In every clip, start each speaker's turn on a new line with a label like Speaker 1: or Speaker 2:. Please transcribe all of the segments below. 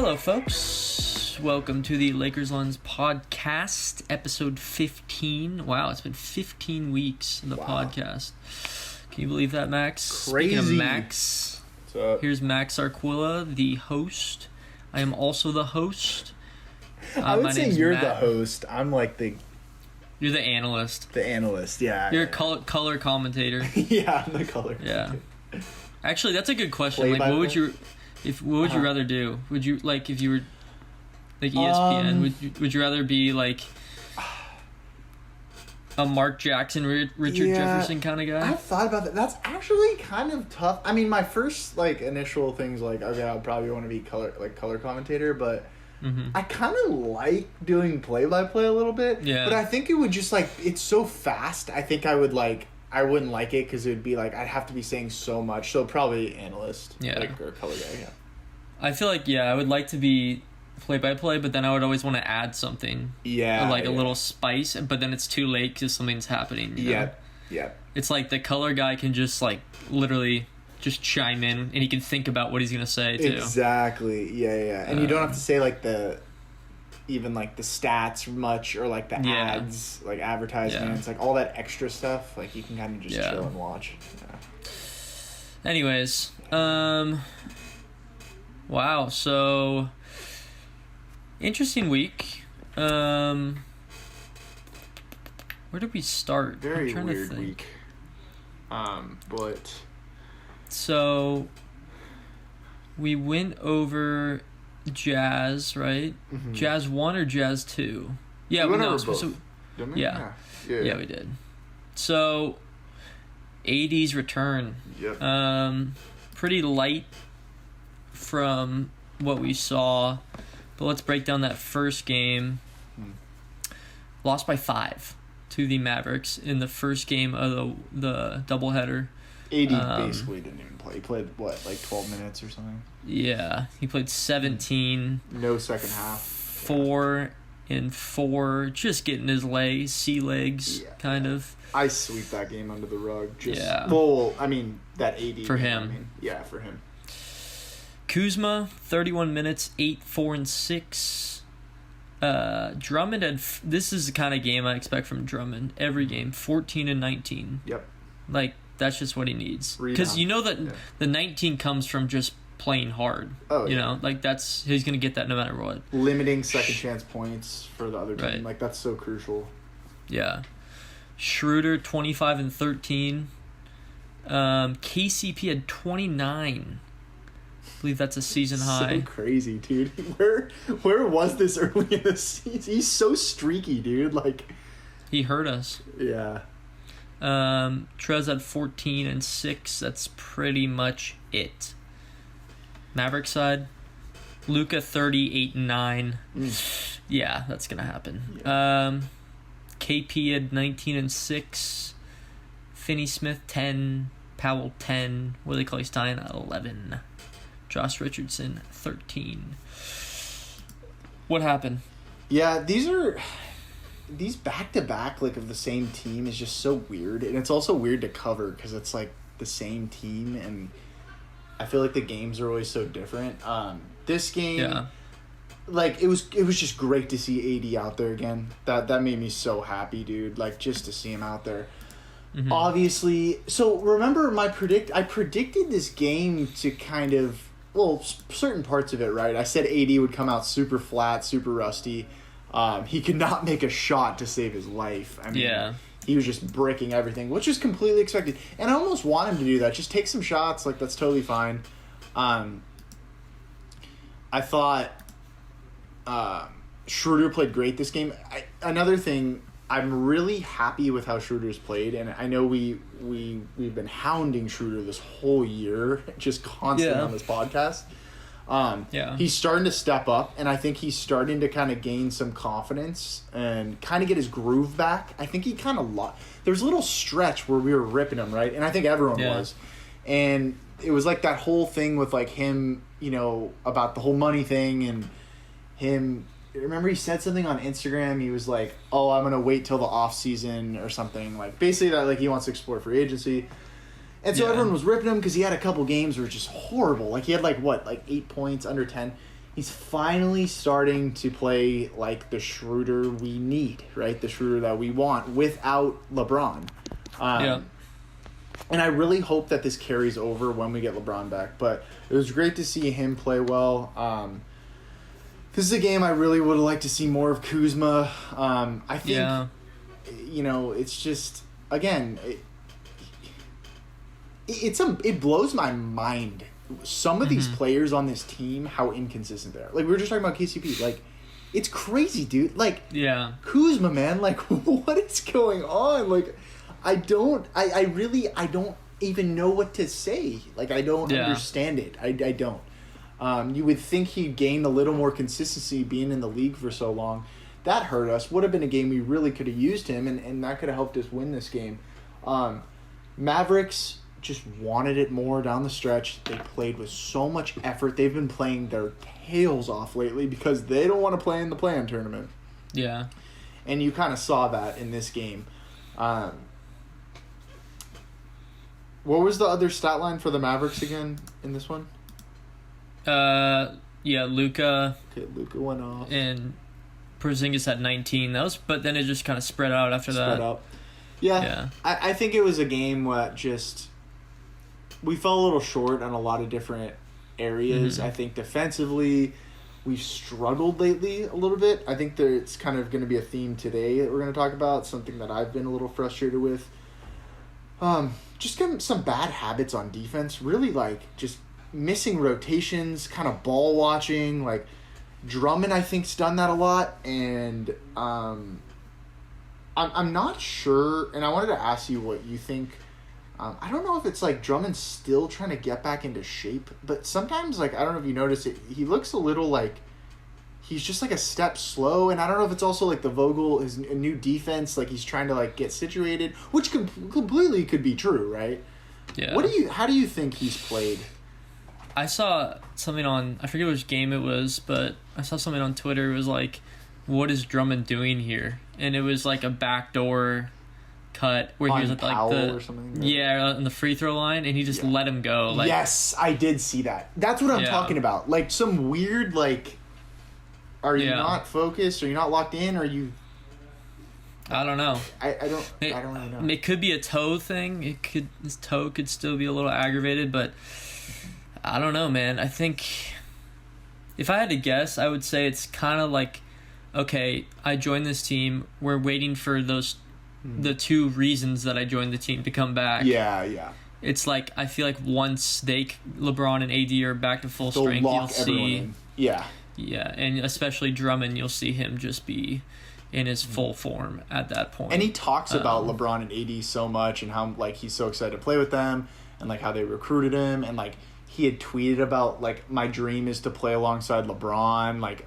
Speaker 1: Hello, folks. Welcome to the Lakers Lens podcast, episode 15. Wow, it's been 15 weeks of the podcast. Can you believe that, Max?
Speaker 2: Crazy.
Speaker 1: Speaking of Max,
Speaker 2: What's up?
Speaker 1: here's Max Arquilla, the host. I am also the host.
Speaker 2: I would
Speaker 1: my
Speaker 2: say
Speaker 1: name's
Speaker 2: you're
Speaker 1: Matt.
Speaker 2: the host. I'm like
Speaker 1: You're the analyst.
Speaker 2: the analyst. Yeah.
Speaker 1: You're a color commentator.
Speaker 2: Yeah, I'm the color.
Speaker 1: Yeah. Actually, that's a good question.
Speaker 2: Play
Speaker 1: Like,
Speaker 2: by
Speaker 1: what would
Speaker 2: play?
Speaker 1: you rather do? Would you if you were like ESPN? Would you rather be like a Mark Jackson, Richard Jefferson kind of guy?
Speaker 2: I've thought about that. That's actually kind of tough. I mean, my first initial things okay, I'll probably want to be color commentator, but I kind of like doing play by play a little bit.
Speaker 1: Yeah.
Speaker 2: But I think it would just it's so fast. I think I wouldn't like it because it would be I'd have to be saying so much. So probably analyst.
Speaker 1: Yeah.
Speaker 2: Or color guy. Yeah.
Speaker 1: I feel like I would like to be play by play, but then I would always want to add something.
Speaker 2: Yeah.
Speaker 1: A little spice, but then it's too late because something's happening. You know?
Speaker 2: Yeah.
Speaker 1: It's like the color guy can just literally just chime in and he can think about what he's gonna say too.
Speaker 2: Exactly. Yeah. And you don't have to say the stats much or the ads, advertisements, all that extra stuff. You can kind of just chill and watch. Yeah.
Speaker 1: Anyways, wow. So interesting week. Where did we start?
Speaker 2: Very weird week. But
Speaker 1: so we went over Jazz, right?
Speaker 2: Mm-hmm.
Speaker 1: Jazz 1 or Jazz 2? Yeah,
Speaker 2: we went over
Speaker 1: so,
Speaker 2: both. Didn't we?
Speaker 1: Yeah,
Speaker 2: Yeah,
Speaker 1: we did. So AD's return.
Speaker 2: Yep.
Speaker 1: Pretty light from what we saw, but let's break down that first game. Lost by 5 to the Mavericks in the first game of the doubleheader.
Speaker 2: AD basically didn't even play. He played 12 minutes or something.
Speaker 1: Yeah, he played 17.
Speaker 2: No second half.
Speaker 1: 4 and 4, just getting his sea legs, kind of.
Speaker 2: I sweep that game under the rug. That AD
Speaker 1: for
Speaker 2: game,
Speaker 1: him.
Speaker 2: For him.
Speaker 1: Kuzma, 31 minutes, 8, 4, and 6. Drummond had. This is the kind of game I expect from Drummond. Every game, 14 and 19.
Speaker 2: Yep.
Speaker 1: That's just what he needs. Because you know that the 19 comes from just playing hard.
Speaker 2: Oh,
Speaker 1: you know, he's gonna get that no matter what.
Speaker 2: Limiting second chance points for the other team,
Speaker 1: Right.
Speaker 2: That's so crucial.
Speaker 1: Yeah. Schroeder, 25 and 13. KCP had 29. I believe that's a season high.
Speaker 2: So crazy, dude. Where was this early in the season? He's so streaky, dude.
Speaker 1: He hurt us.
Speaker 2: Yeah.
Speaker 1: Trez had 14 and 6. That's pretty much it. Maverick side, Luka 38 and 9. Yeah, that's gonna happen.
Speaker 2: Yeah.
Speaker 1: KP had 19 and 6. Finney Smith 10. Powell 10. Willie Cauley-Stein 11. Josh Richardson 13. What happened?
Speaker 2: Yeah, these back-to-back of the same team is just so weird, and it's also weird to cover because it's the same team, and I feel the games are always so different. This game, it was just great to see AD out there again. That made me so happy, dude. Just to see him out there. Mm-hmm. Obviously, so remember I predicted this game to kind of certain parts of it, right? I said AD would come out super flat, super rusty. He could not make a shot to save his life. I mean, he was just bricking everything, which is completely expected. And I almost want him to do that. Just take some shots. That's totally fine. I thought Schroeder played great this game. Another thing, I'm really happy with how Schroeder's played. And I know we've been hounding Schroeder this whole year, just constantly on this podcast. He's starting to step up, and I think he's starting to kind of gain some confidence and kind of get his groove back. I think he kind of there's a little stretch where we were ripping him, right? And I think everyone was. And it was that whole thing with him, about the whole money thing and him. Remember he said something on Instagram. He was I'm going to wait till the off season or something. Basically that he wants to explore free agency. And so everyone was ripping him because he had a couple games where it was just horrible. He had 8 points, under 10. he's finally starting to play like the Schroeder we need, right? The Schroeder that we want without LeBron. And I really hope that this carries over when we get LeBron back. But it was great to see him play well. This is a game I really would have liked to see more of Kuzma. I think, it's just, again, it blows my mind. Some of these players on this team, how inconsistent they are. Like, we were just talking about KCP. Like, it's crazy, dude. Like, Kuzma, man, like, what is going on? Like, I don't even know what to say. Like, I don't understand it. I don't. You would think he'd gain a little more consistency being in the league for so long. That hurt us. Would have been a game we really could have used him, and that could have helped us win this game. Mavericks just wanted it more down the stretch. They played with so much effort. They've been playing their tails off lately because they don't want to play in the play-in tournament.
Speaker 1: Yeah.
Speaker 2: And you kind of saw that in this game. What was the other stat line for the Mavericks again in this one?
Speaker 1: Luka.
Speaker 2: Okay, Luka went off.
Speaker 1: And Porzingis had 19. But then it just kind of spread out after that.
Speaker 2: Spread out. Yeah. I think it was a game where just we fell a little short on a lot of different areas. I think defensively we've struggled lately a little bit. I think it's kind of going to be a theme today that we're going to talk about, something that I've been a little frustrated with. Just getting some bad habits on defense, really like just missing rotations, kind of ball watching. Like Drummond, I think's done that a lot, and I'm not sure. And I wanted to ask you what you think. I don't know if it's like Drummond's still trying to get back into shape, but sometimes like I don't know if you notice it, he looks a little like he's just like a step slow, and I don't know if it's also like the Vogel, his new defense, like he's trying to like get situated, which completely could be true, right?
Speaker 1: Yeah.
Speaker 2: How do you think he's played?
Speaker 1: I saw something on, I forget which game it was, but I saw something on Twitter. It was like, what is Drummond doing here? And it was like a backdoor cut where he was at like
Speaker 2: or something,
Speaker 1: on the free throw line, and he just let him go. Like,
Speaker 2: yes, I did see that. That's what I'm talking about. Like some weird like, are you not focused? Are you not locked in? Are you?
Speaker 1: I don't know.
Speaker 2: I don't really know.
Speaker 1: It could be a toe thing. His toe could still be a little aggravated, but I don't know, man. I think if I had to guess, I would say it's kind of like, okay, I joined this team. We're waiting for the two reasons that I joined the team to come back.
Speaker 2: Yeah.
Speaker 1: It's like, I feel like once LeBron and AD are back to full strength, you'll see.
Speaker 2: In. Yeah.
Speaker 1: Yeah, and especially Drummond, you'll see him just be in his full form at that point.
Speaker 2: And he talks about LeBron and AD so much, and how like he's so excited to play with them, and like how they recruited him, and like he had tweeted about like my dream is to play alongside LeBron, like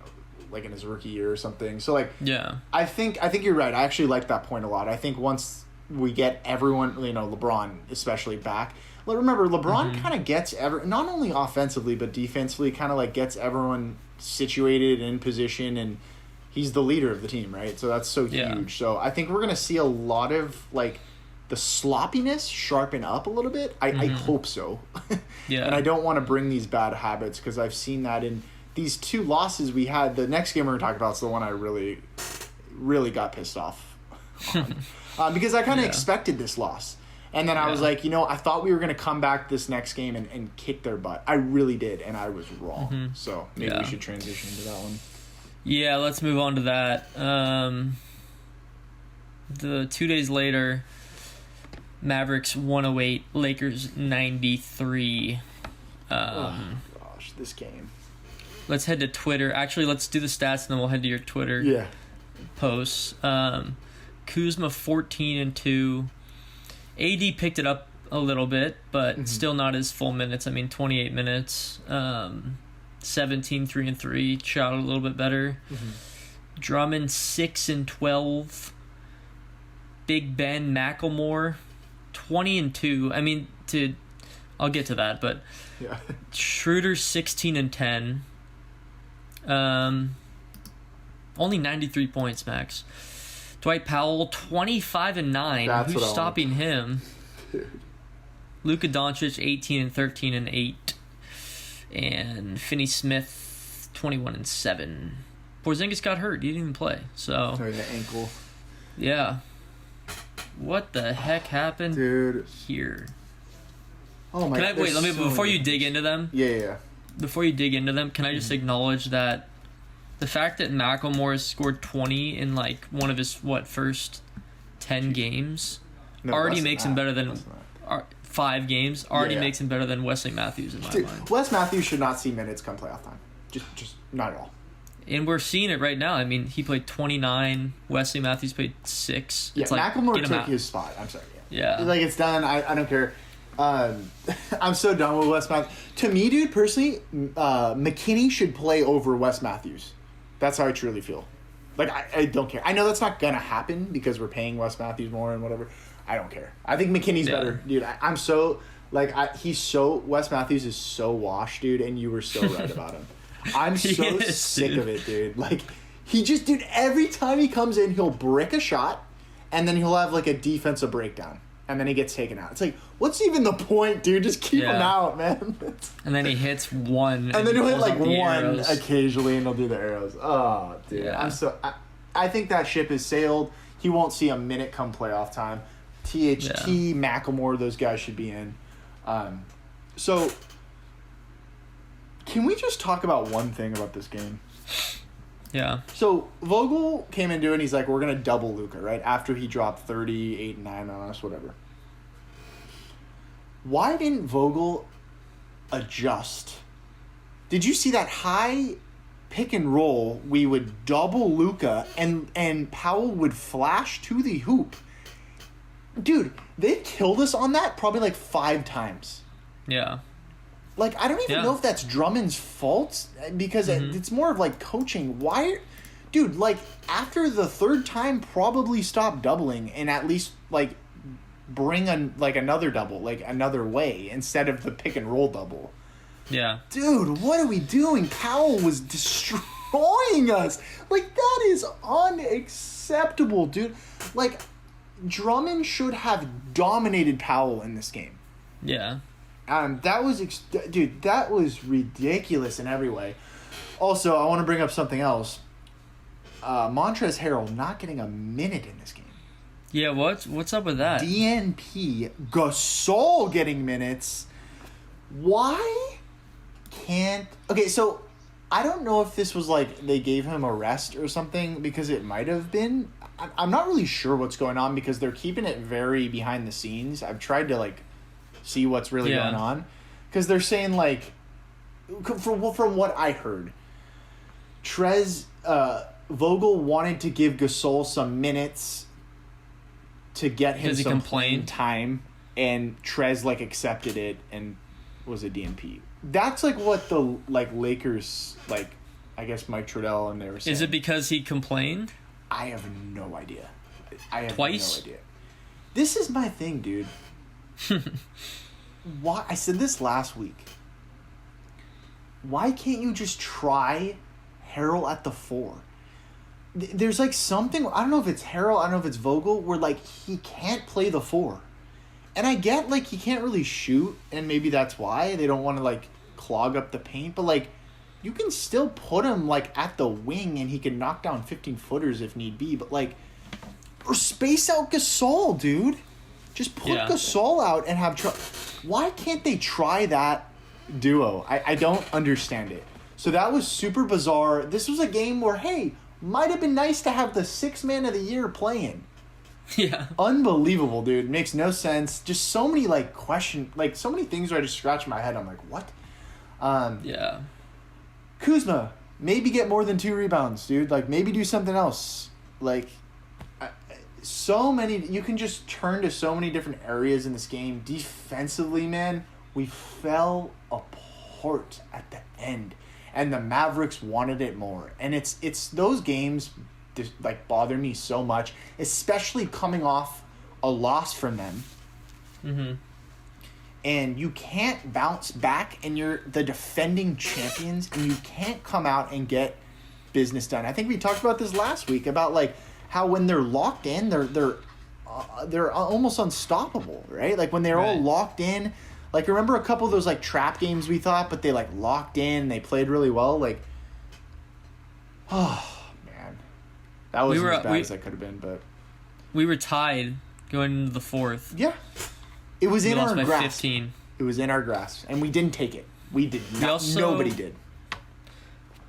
Speaker 2: in his rookie year or something. So like I think you're right. I actually like that point a lot. I think once we get everyone, LeBron especially back. Remember, LeBron kind of gets not only offensively but defensively, kind of like gets everyone situated in position, and he's the leader of the team, right? So that's so huge. So I think we're gonna see a lot of like the sloppiness sharpen up a little bit. I hope so. And I don't want to bring these bad habits, because I've seen that in these two losses we had. The next game we're gonna talk about is the one I really, really got pissed off on, because I kind of expected this loss. And then I was like, I thought we were going to come back this next game and kick their butt. I really did, and I was wrong. So maybe we should transition to that one.
Speaker 1: Yeah, let's move on to that. The 2 days later, Mavericks 108, Lakers 93.
Speaker 2: Gosh, this game.
Speaker 1: Let's head to Twitter. Actually, let's do the stats, and then we'll head to your Twitter posts. Kuzma 14-2. AD picked it up a little bit, but still not his full minutes. I mean, 28 minutes, 17, 3-3, shot a little bit better. Drummond 6-12. Big Ben McElmore 20-2. I mean, I'll get to that, but Schroeder 16-10. Only 93 points, Max. Dwight Powell, 25-9. Who's stopping him? Luka Doncic, 18-13-8. And Finney Smith, 21-7. Porzingis got hurt. He didn't even play. So
Speaker 2: Sorry, the ankle.
Speaker 1: yeah. What the heck happened here?
Speaker 2: Oh my god.
Speaker 1: Wait, before you dig into them.
Speaker 2: Yeah.
Speaker 1: Before you dig into them, can I just acknowledge that the fact that Macklemore has scored 20 in like one of his first 10 games already makes him better than 5 games. Already makes him better than Wesley Matthews in my mind.
Speaker 2: Wes Matthews should not see minutes come playoff time. Just not at all.
Speaker 1: And we're seeing it right now. I mean, he played 29. Wesley Matthews played 6.
Speaker 2: Yeah,
Speaker 1: it's like,
Speaker 2: Macklemore took his spot. I'm sorry.
Speaker 1: Yeah.
Speaker 2: Like, it's done. I don't care. I'm so done with Wes Matthews. To me, dude, personally, McKinney should play over Wes Matthews. That's how I truly feel. Like, I don't care. I know that's not going to happen because we're paying Wes Matthews more and whatever. I don't care. I think McKinney's better. Dude, I'm so... Like, Wes Matthews is so washed, dude, and you were so right about him. I'm so sick of it, dude. Like, dude, every time he comes in, he'll brick a shot, and then he'll have, like, a defensive breakdown. And then he gets taken out. It's like, what's even the point, dude? Just keep him out, man.
Speaker 1: And then he hits one.
Speaker 2: And then he'll hit, like, one
Speaker 1: arrows.
Speaker 2: occasionally, and he'll do the arrows. Oh, dude.
Speaker 1: Yeah.
Speaker 2: I think that ship has sailed. He won't see a minute come playoff time. THT, Macklemore, those guys should be in. So, can we just talk about one thing about this game?
Speaker 1: Yeah.
Speaker 2: So, Vogel came into it and he's like, we're going to double Luka, right? After he dropped 38 and 9 on us, whatever. Why didn't Vogel adjust? Did you see that high pick and roll? We would double Luka and Powell would flash to the hoop. Dude, they killed us on that probably like 5 times.
Speaker 1: Yeah.
Speaker 2: Like, I don't even know if that's Drummond's fault because it's more of, like, coaching. Why? Dude, like, after the 3rd time, probably stop doubling and at least, like, bring, another double, like, another way instead of the pick-and-roll double.
Speaker 1: Yeah.
Speaker 2: Dude, what are we doing? Powell was destroying us. Like, that is unacceptable, dude. Like, Drummond should have dominated Powell in this game.
Speaker 1: Yeah.
Speaker 2: That was ridiculous in every way. Also, I want to bring up something else. Montrezl Harrell not getting a minute in this game.
Speaker 1: Yeah, what's up with that?
Speaker 2: DNP, Gasol getting minutes. Why can't... Okay, so I don't know if this was like they gave him a rest or something because it might have been. I'm not really sure what's going on because they're keeping it very behind the scenes. I've tried to like see what's really going on because they're saying like from what I heard, Vogel wanted to give Gasol some minutes to get him some playing time, and Trez like accepted it and was a DNP. That's like what the Lakers I guess Mike Trudell and they were saying.
Speaker 1: Is it because he complained?
Speaker 2: I have no idea.
Speaker 1: Twice?
Speaker 2: No idea. This is my thing, dude. Why? I said this last week. Why can't you just try Harrell at the 4? There's like something, I don't know if it's Harrell, I don't know if it's Vogel, where like he can't play the 4. And I get like he can't really shoot, and maybe that's why they don't want to like clog up the paint, but like you can still put him like at the wing and he can knock down 15-footers if need be, but like, or space out Gasol, dude. Just put Gasol out and have why can't they try that duo? I don't understand it. So that was super bizarre. This was a game where, hey, might have been nice to have the 6th man of the year playing.
Speaker 1: Yeah.
Speaker 2: Unbelievable, dude. Makes no sense. Just so many so many things where I just scratch my head. I'm like, what?
Speaker 1: Yeah.
Speaker 2: Kuzma, maybe get more than 2 rebounds, dude. Like, maybe do something else. Like, so many... You can just turn to so many different areas in this game. Defensively, man, we fell apart at the end. And the Mavericks wanted it more. And it's those games just, like, bother me so much, especially coming off a loss from them.
Speaker 1: Mm-hmm.
Speaker 2: And you can't bounce back, and you're the defending champions, and you can't come out and get business done. I think we talked about this last week about like how when they're locked in, they're almost unstoppable, right? Like when they're all locked in. Like remember a couple of those like trap games we thought, but they like locked in, they played really well. Like Oh, man. That wasn't as bad as I could have been, but...
Speaker 1: We were tied going into the fourth.
Speaker 2: Yeah. It was in our grasp.
Speaker 1: 15.
Speaker 2: It was in our grasp, and we didn't take it. We did not. Nobody did.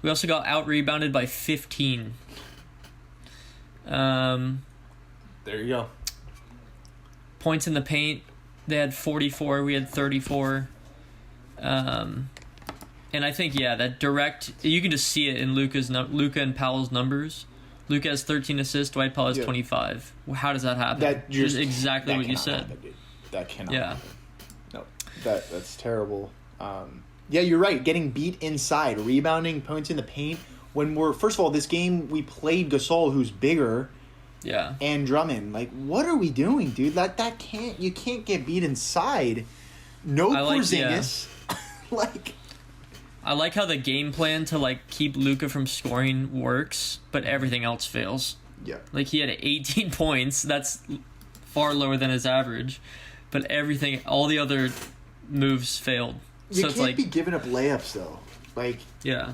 Speaker 1: We also got out-rebounded by 15.
Speaker 2: There you go.
Speaker 1: Points in the paint, they had 44, we had 34. And I think, that direct... You can just see it in Luka and Powell's numbers. Luka has 13 assists, Dwight Powell has 25. How does that happen? That's exactly what you said.
Speaker 2: Happen, that cannot
Speaker 1: happen.
Speaker 2: No, that's terrible. Yeah, you're right. Getting beat inside, rebounding, points in the paint. First of all, this game, we played Gasol, who's bigger...
Speaker 1: Yeah.
Speaker 2: And Drummond. Like, what are we doing, dude? You can't get beat inside. No Porzingis.
Speaker 1: I like how the game plan to keep Luka from scoring works, but everything else fails.
Speaker 2: Yeah.
Speaker 1: Like, he had 18 points. That's far lower than his average. But all the other moves failed.
Speaker 2: You can't be giving up layups, though.
Speaker 1: Yeah.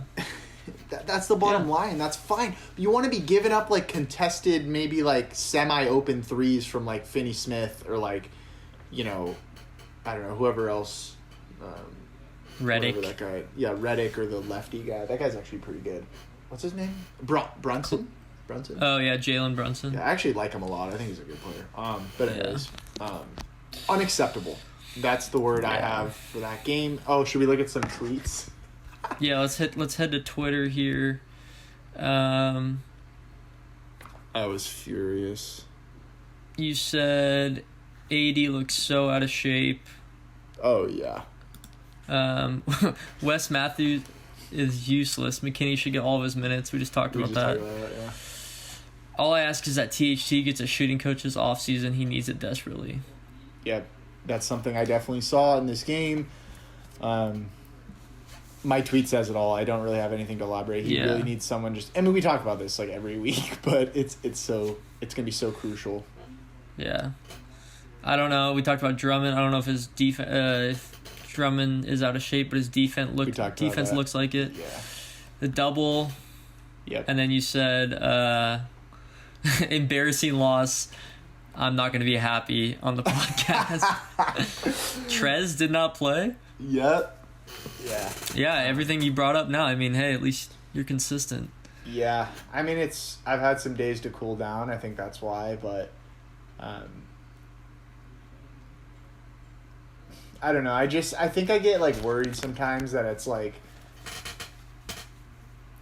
Speaker 2: That's the bottom line. That's fine. You want to be giving up contested, maybe semi-open threes from Finney Smith or I don't know, whoever else.
Speaker 1: Redick.
Speaker 2: That guy. Yeah, Redick or the lefty guy. That guy's actually pretty good. What's his name? Brunson. Brunson.
Speaker 1: Oh yeah, Jalen Brunson.
Speaker 2: Yeah, I actually like him a lot. I think he's a good player. But anyways, unacceptable. That's the word I have for that game. Oh, should we look at some tweets?
Speaker 1: Yeah, let's head to Twitter here. I
Speaker 2: was furious.
Speaker 1: You said AD looks so out of shape.
Speaker 2: Oh yeah.
Speaker 1: Wes Matthews is useless. McKinney should get all of his minutes. We just talked about that.
Speaker 2: Yeah.
Speaker 1: All I ask is that THT gets a shooting coach's offseason. He needs it desperately.
Speaker 2: Yeah, that's something I definitely saw in this game. My tweet says it all. I don't really have anything to elaborate. He really needs someone we talk about this every week, but it's gonna be so crucial.
Speaker 1: Yeah. I don't know. We talked about Drummond. I don't know if his if Drummond is out of shape, but his defense looks like it.
Speaker 2: Yeah.
Speaker 1: The double.
Speaker 2: Yep.
Speaker 1: And then you said embarrassing loss. I'm not going to be happy on the podcast. Trez did not play.
Speaker 2: Yep. Yeah.
Speaker 1: Yeah, everything you brought up now. I mean, hey, at least you're consistent.
Speaker 2: Yeah. I mean, I've had some days to cool down. I think that's why, but I don't know. I think I get worried sometimes that it's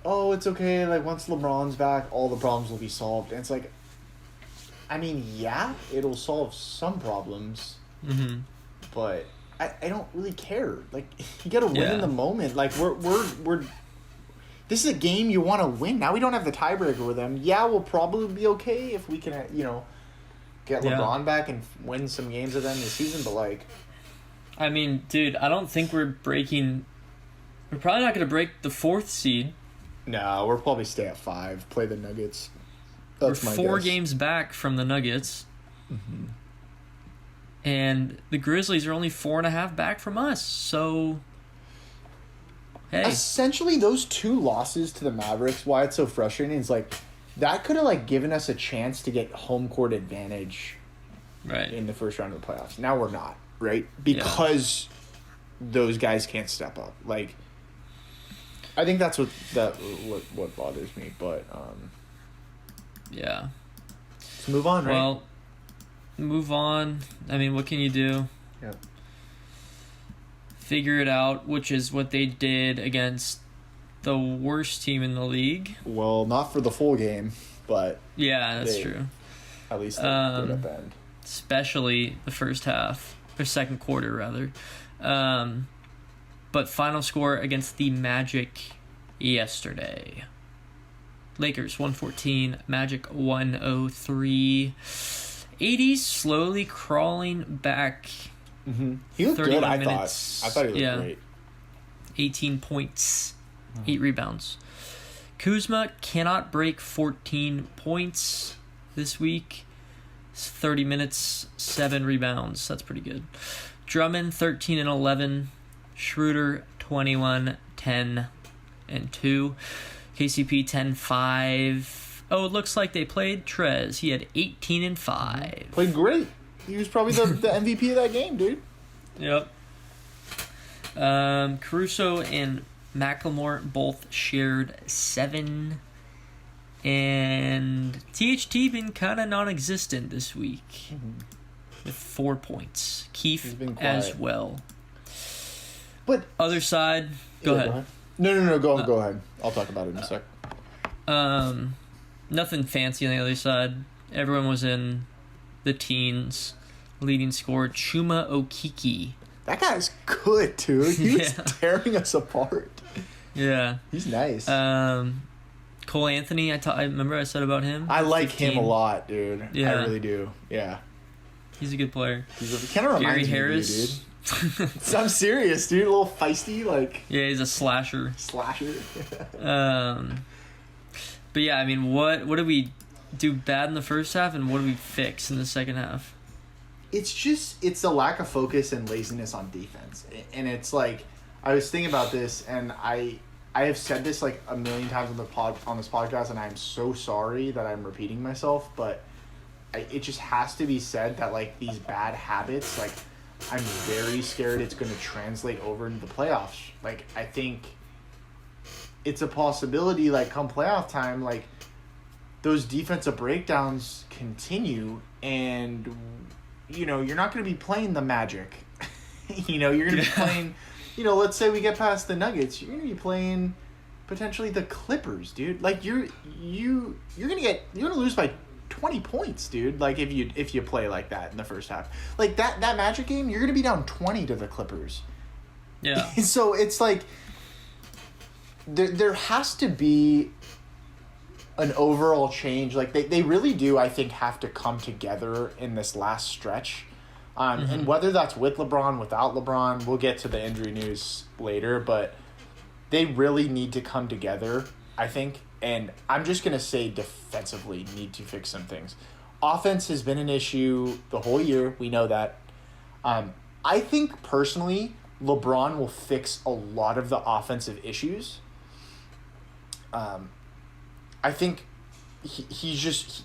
Speaker 2: oh, it's okay. Once LeBron's back, all the problems will be solved. And it's I mean, yeah, it'll solve some problems, but I don't really care. You got to win in the moment. We're. This is a game you want to win. Now we don't have the tiebreaker with them. Yeah, we'll probably be okay if we can, get LeBron back and win some games with them this season. But
Speaker 1: I mean, dude, I don't think we're breaking. We're probably not going to break the 4th seed.
Speaker 2: No, we'll probably stay at 5. Play the Nuggets.
Speaker 1: That's we're 4 games back from the Nuggets.
Speaker 2: Mm-hmm.
Speaker 1: And the Grizzlies are only 4.5 back from us. So, hey.
Speaker 2: Essentially, those 2 losses to the Mavericks, why it's so frustrating is that could have given us a chance to get home court advantage in the first round of the playoffs. Now we're not, right? Because those guys can't step up. I think that's what bothers me, but
Speaker 1: yeah.
Speaker 2: Let's move on, right?
Speaker 1: Well, move on. I mean, what can you do?
Speaker 2: Yeah.
Speaker 1: Figure it out, which is what they did against the worst team in the league.
Speaker 2: Well, not for the full game, but
Speaker 1: yeah, that's true.
Speaker 2: At least they put up end.
Speaker 1: Especially the first half or second quarter, rather. But final score against the Magic yesterday. Lakers 114, Magic 103. 80s slowly crawling back.
Speaker 2: Mm-hmm. He looked good, I thought he looked great.
Speaker 1: 18 points, 8 rebounds. Kuzma cannot break 14 points this week. It's 30 minutes, 7 rebounds. That's pretty good. Drummond 13 and 11. Schroeder 21, 10 and 2. KCP 10-5. Oh, it looks like they played Trez. He had 18 and 5.
Speaker 2: Played great. He was probably the MVP of that game, dude.
Speaker 1: Yep. Caruso and Macklemore both shared 7. And THT been kind of non-existent this week with 4 points. Keith as well.
Speaker 2: But
Speaker 1: other side, go ahead.
Speaker 2: No, go ahead. I'll talk about it in a sec.
Speaker 1: Nothing fancy on the other side. Everyone was in the teens. Leading scorer, Chuma Okeke.
Speaker 2: That guy's good, dude. He was tearing us apart.
Speaker 1: Yeah.
Speaker 2: He's nice.
Speaker 1: Cole Anthony, I remember I said about him.
Speaker 2: I like 15. Him a lot, dude.
Speaker 1: Yeah.
Speaker 2: I really do. Yeah.
Speaker 1: He's a good player.
Speaker 2: He kind of reminds me of you, dude. I'm serious, dude. A little feisty, like.
Speaker 1: Yeah, he's a slasher. But yeah, I mean, what did we do bad in the first half, and what did we fix in the second half?
Speaker 2: It's a lack of focus and laziness on defense, and it's like I was thinking about this, and I have said this like a million times on this podcast, and I'm so sorry that I'm repeating myself, but it just has to be said that like these bad habits, like I'm very scared it's going to translate over into the playoffs. Like I think it's a possibility, like come playoff time, like those defensive breakdowns continue, and you know you're not going to be playing the Magic. You know, you're going to be playing. You know, let's say we get past the Nuggets, you're gonna be playing potentially the Clippers, dude. Like you're gonna lose by 20 points, dude. Like if you play like that in the first half, like that Magic game, you're gonna be down 20 to the Clippers.
Speaker 1: Yeah.
Speaker 2: So it's like there has to be an overall change. Like they really do, I think, have to come together in this last stretch. And whether that's with LeBron, without LeBron, we'll get to the injury news later, but they really need to come together, I think. And I'm just going to say defensively need to fix some things. Offense has been an issue the whole year. We know that. I think, personally, LeBron will fix a lot of the offensive issues. I think he's just...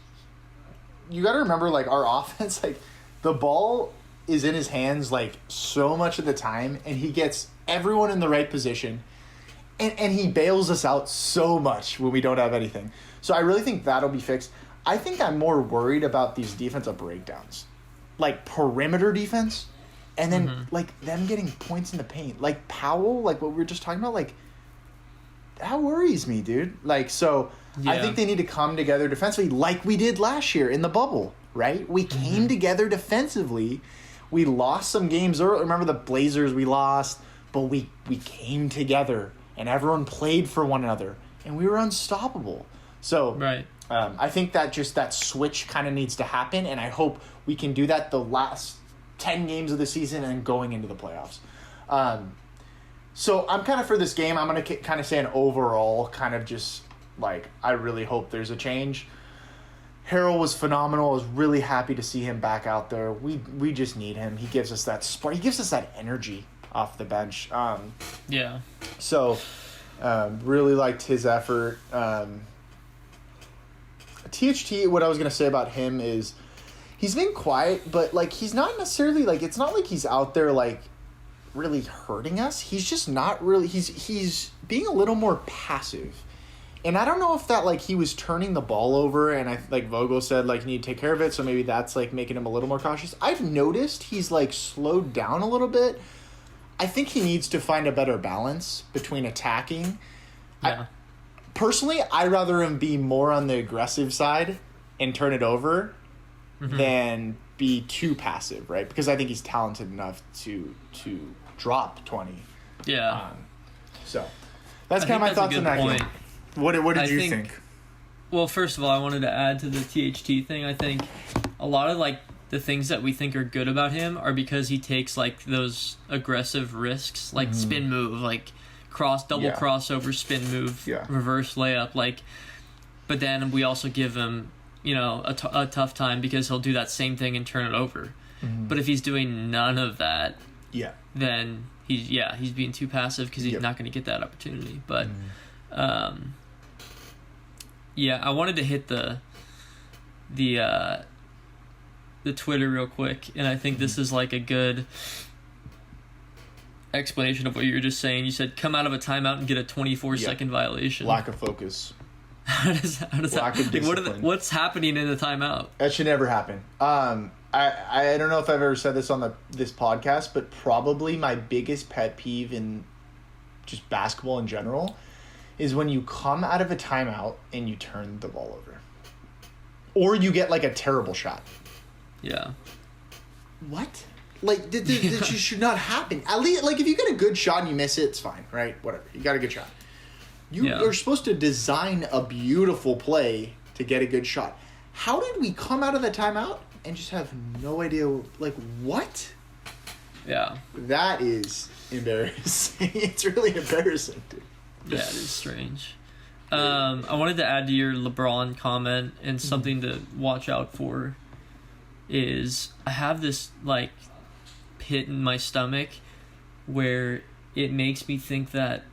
Speaker 2: You got to remember, like, our offense, like, the ball is in his hands like so much of the time, and he gets everyone in the right position, and he bails us out so much when we don't have anything. So I really think that'll be fixed. I think I'm more worried about these defensive breakdowns, like perimeter defense, and then like them getting points in the paint. Like Powell, like what we were just talking about, like that worries me, dude. Like so, I think they need to come together defensively, like we did last year in the bubble. Right? We came together defensively. We lost some games early. Remember the Blazers we lost, but we came together and everyone played for one another and we were unstoppable. So
Speaker 1: right.
Speaker 2: I think that switch kind of needs to happen, and I hope we can do that the last 10 games of the season and going into the playoffs. So I'm kind of for this game. I'm going to kind of say an overall kind of just like I really hope there's a change. Harrell was phenomenal. I was really happy to see him back out there. We just need him. He gives us that spark. He gives us that energy off the bench.
Speaker 1: Yeah.
Speaker 2: So, really liked his effort. THT, what I was going to say about him is he's been quiet, but, like, he's not necessarily, like, it's not like he's out there, like, really hurting us. He's just not really, he's being a little more passive. And I don't know if that, like, he was turning the ball over, and like Vogel said, like, you need to take care of it, so maybe that's, like, making him a little more cautious. I've noticed he's, like, slowed down a little bit. I think he needs to find a better balance between attacking.
Speaker 1: Yeah.
Speaker 2: Personally, I'd rather him be more on the aggressive side and turn it over than be too passive, right? Because I think he's talented enough to drop 20.
Speaker 1: Yeah.
Speaker 2: So that's kind of my thoughts on that game. What did you think?
Speaker 1: Well, first of all, I wanted to add to the THT thing. I think a lot of, like, the things that we think are good about him are because he takes, like, those aggressive risks, like spin move, like double crossover spin move, reverse layup, like. But then we also give him, you know, a tough time because he'll do that same thing and turn it over. But if he's doing none of that, then he's being too passive because he's not going to get that opportunity. But Yeah, I wanted to hit the Twitter real quick, and I think this is like a good explanation of what you were just saying. You said come out of a timeout and get a 24-second violation.
Speaker 2: Lack of focus.
Speaker 1: How does
Speaker 2: Lack of discipline.
Speaker 1: What's happening in the timeout?
Speaker 2: That should never happen. I don't know if I've ever said this on this podcast, but probably my biggest pet peeve in just basketball in general is when you come out of a timeout and you turn the ball over. Or you get like a terrible shot.
Speaker 1: Yeah.
Speaker 2: What? Like, that just should not happen. At least, like, if you get a good shot and you miss it, it's fine, right? Whatever. You got a good shot. You are supposed to design a beautiful play to get a good shot. How did we come out of the timeout and just have no idea, like, what?
Speaker 1: Yeah.
Speaker 2: That is embarrassing. It's really embarrassing, dude.
Speaker 1: Yeah, it is strange. I wanted to add to your LeBron comment, and something to watch out for is I have this, like, pit in my stomach where it makes me think that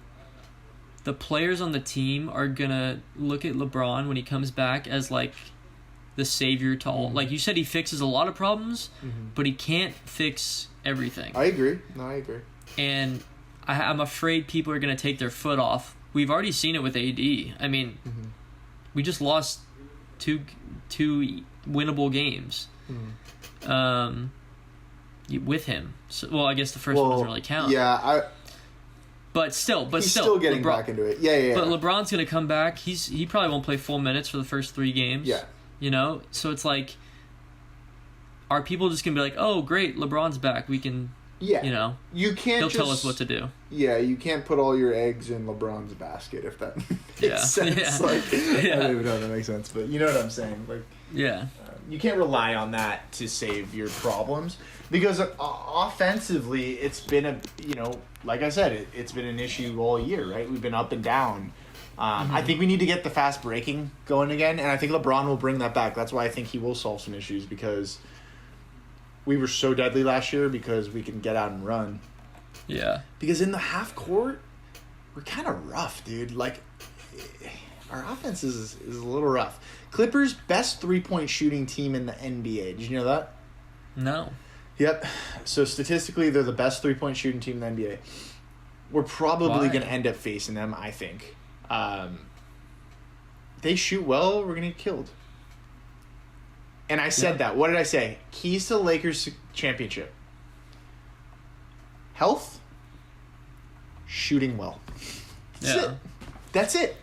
Speaker 1: the players on the team are gonna look at LeBron when he comes back as like the savior to all. Like you said, he fixes a lot of problems, but he can't fix everything.
Speaker 2: I agree. No, I agree.
Speaker 1: And I'm afraid people are gonna take their foot off. We've already seen it with AD. I mean, we just lost two winnable games with him. So, well, I guess the first one doesn't really count.
Speaker 2: Yeah,
Speaker 1: But still,
Speaker 2: he's still getting back into it. Yeah.
Speaker 1: But LeBron's gonna come back. He probably won't play full minutes for the first 3 games.
Speaker 2: Yeah.
Speaker 1: You know, so it's like, are people just gonna be like, "Oh, great, LeBron's back. We can."
Speaker 2: Yeah.
Speaker 1: You know,
Speaker 2: you can't.
Speaker 1: He'll tell us what to do.
Speaker 2: Yeah, you can't put all your eggs in LeBron's basket if that makes sense.
Speaker 1: Yeah.
Speaker 2: Like, I don't even know if that makes sense, but you know what I'm saying. Like,
Speaker 1: yeah,
Speaker 2: you can't rely on that to save your problems because offensively, it's been like I said, it's been an issue all year, right? We've been up and down. I think we need to get the fast breaking going again, and I think LeBron will bring that back. That's why I think he will solve some issues because we were so deadly last year because we can get out and run.
Speaker 1: Yeah.
Speaker 2: Because in the half court, we're kind of rough, dude. Like, our offense is a little rough. Clippers, best 3-point shooting team in the NBA. Did you know that?
Speaker 1: No.
Speaker 2: Yep. So statistically, they're the best 3-point shooting team in the NBA. We're probably going to end up facing them, I think. They shoot well, we're going to get killed. And I said that. What did I say? Keys to the Lakers championship. Health. Shooting well. That's it.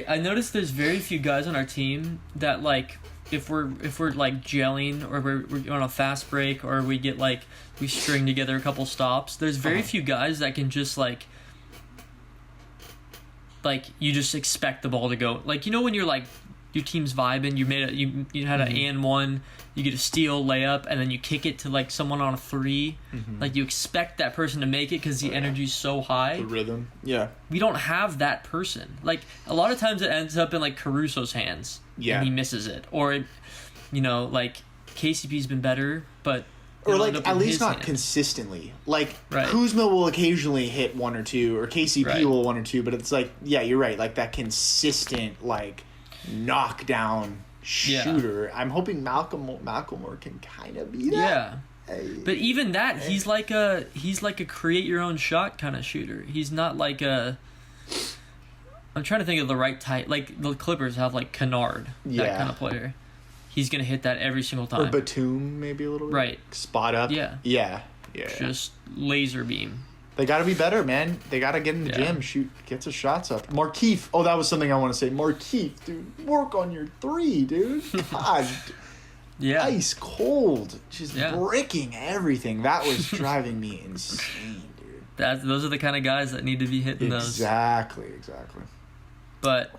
Speaker 1: I noticed there's very few guys on our team that, like, if we're like gelling or we're on a fast break or we string together a couple stops, there's very few guys that can just like you just expect the ball to go. Like, you know when you're like your team's vibing, you had an and one, you get a steal, layup, and then you kick it to like someone on a 3. Like you expect that person to make it because the energy's so high.
Speaker 2: The rhythm. Yeah.
Speaker 1: We don't have that person. Like a lot of times it ends up in like Caruso's hands.
Speaker 2: Yeah.
Speaker 1: And he misses it. Or, like KCP's been better, but
Speaker 2: or like at least not consistently. Like Kuzma will occasionally hit 1 or 2, or KCP will 1 or 2, but it's like, yeah, you're right. Like that consistent like knockdown shooter. I'm hoping Malcolm can kind of be that.
Speaker 1: Yeah. But even that, he's like a create your own shot kind of shooter. He's not like a. I'm trying to think of the right type. Like the Clippers have like Kennard, that kind of player. He's gonna hit that every single time.
Speaker 2: Or Batum, maybe a little bit.
Speaker 1: Right.
Speaker 2: Spot up. Yeah.
Speaker 1: Just laser beam.
Speaker 2: They got to be better, man. They got to get in the gym, get some shots up. Markieff. Oh, that was something I want to say. Markieff, dude, work on your 3, dude. God. Ice cold. Just bricking everything. That was driving me insane, dude.
Speaker 1: Those are the kind of guys that need to be hitting those.
Speaker 2: Exactly.
Speaker 1: But,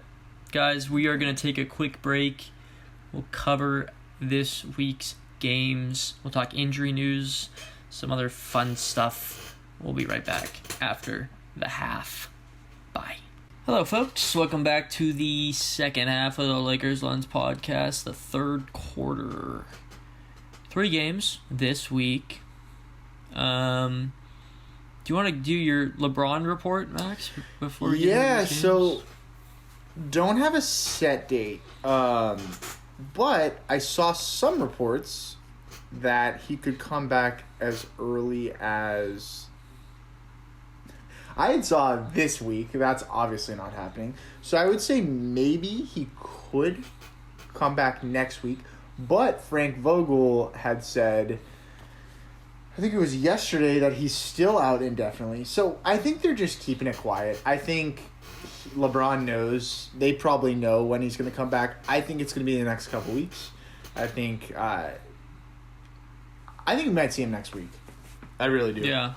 Speaker 1: guys, we are going to take a quick break. We'll cover this week's games. We'll talk injury news, some other fun stuff. We'll be right back after the half. Bye. Hello, folks. Welcome back to the second half of the Lakers Lens podcast, the third quarter. 3 games this week. Do you want to do your LeBron report, Max, before we get into the games?
Speaker 2: So Don't have a set date. But I saw some reports that he could come back as early as... I saw this week. That's obviously not happening. So I would say maybe he could come back next week. But Frank Vogel had said, I think it was yesterday, that he's still out indefinitely. So I think they're just keeping it quiet. I think LeBron knows. They probably know when he's going to come back. I think it's going to be in the next couple weeks. I think we might see him next week. I really do.
Speaker 1: Yeah.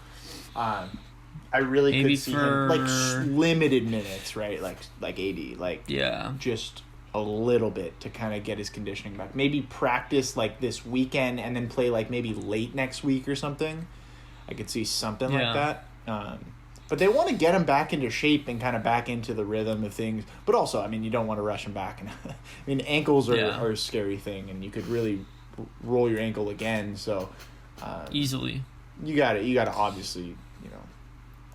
Speaker 2: I really
Speaker 1: Maybe
Speaker 2: could see him limited minutes, right? Like AD, just a little bit to kind of get his conditioning back. Maybe practice like this weekend and then play like maybe late next week or something. I could see something like that. But they want to get him back into shape and kind of back into the rhythm of things. But also, I mean, you don't want to rush him back. And ankles are a scary thing, and you could really roll your ankle again. So
Speaker 1: easily,
Speaker 2: you got to obviously,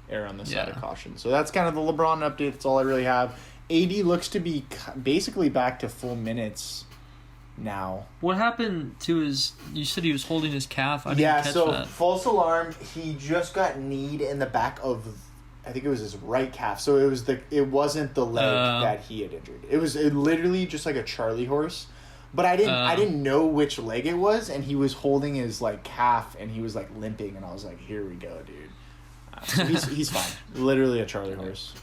Speaker 2: err on the side of caution. So that's kind of the LeBron update. That's all I really have. AD looks to be basically back to full minutes now.
Speaker 1: What happened to his... You said he was holding his calf. I didn't catch that.
Speaker 2: False alarm. He just got kneed in the back of, I think it was his right calf. So it wasn't the leg that he had injured. It was literally just like a Charlie horse. But I didn't know which leg it was, and he was holding his like calf, and he was like limping, and I was like, here we go, dude. So he's fine. Literally a Charlie horse.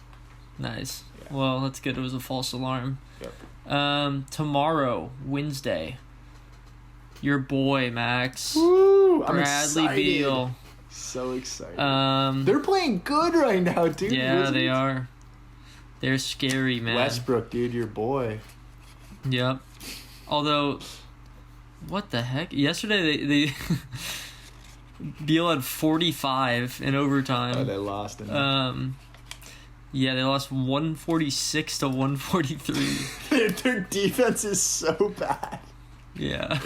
Speaker 1: Nice.
Speaker 2: Yeah.
Speaker 1: Well, that's good. It was a false alarm.
Speaker 2: Yep.
Speaker 1: Tomorrow, Wednesday, your boy Max,
Speaker 2: Woo! I'm
Speaker 1: Bradley
Speaker 2: excited.
Speaker 1: Beal.
Speaker 2: So excited.
Speaker 1: They're
Speaker 2: playing good right now, dude.
Speaker 1: Yeah, they are. They're scary, man.
Speaker 2: Westbrook, dude, your boy.
Speaker 1: Yep. Although, what the heck? Yesterday they Beal had 45 in overtime.
Speaker 2: Oh, they lost.
Speaker 1: Yeah, they lost 146 to 143.
Speaker 2: Their defense is so bad.
Speaker 1: Yeah.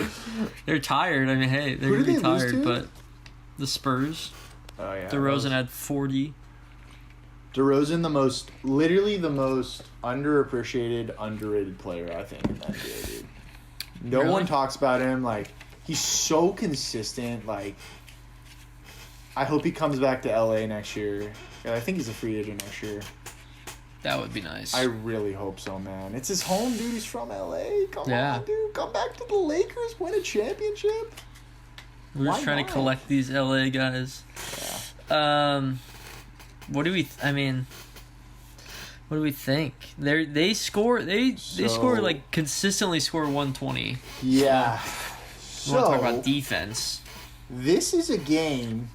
Speaker 1: They're tired. I mean, hey, they're going to be tired, but the Spurs.
Speaker 2: Oh, yeah.
Speaker 1: DeRozan had 40.
Speaker 2: DeRozan, literally the most underappreciated, underrated player, I think, in the NBA, dude. No one talks about him. Like, he's so consistent. Like, I hope he comes back to LA next year. Yeah, I think he's a free agent next year.
Speaker 1: That would be nice.
Speaker 2: I really hope so, man. It's his home, dude. He's from LA. Come on, dude. Come back to the Lakers. Win a championship.
Speaker 1: We're just trying to collect these LA guys. Yeah. What do we think? They score like consistently score 120.
Speaker 2: Yeah.
Speaker 1: We want to talk about defense.
Speaker 2: This is a game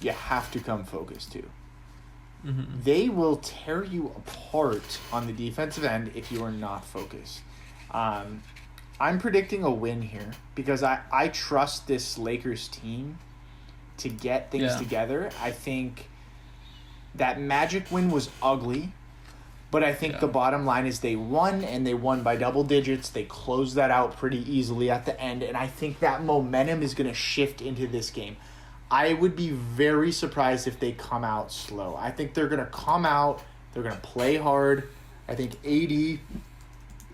Speaker 2: you have to come focused to.
Speaker 1: Mm-hmm.
Speaker 2: They will tear you apart on the defensive end if you are not focused. I'm predicting a win here because I trust this Lakers team to get things together. I think that Magic win was ugly, but I think the bottom line is they won, and they won by double digits. They closed that out pretty easily at the end, and I think that momentum is going to shift into this game. I would be very surprised if they come out slow. I think they're going to come out. They're going to play hard. I think AD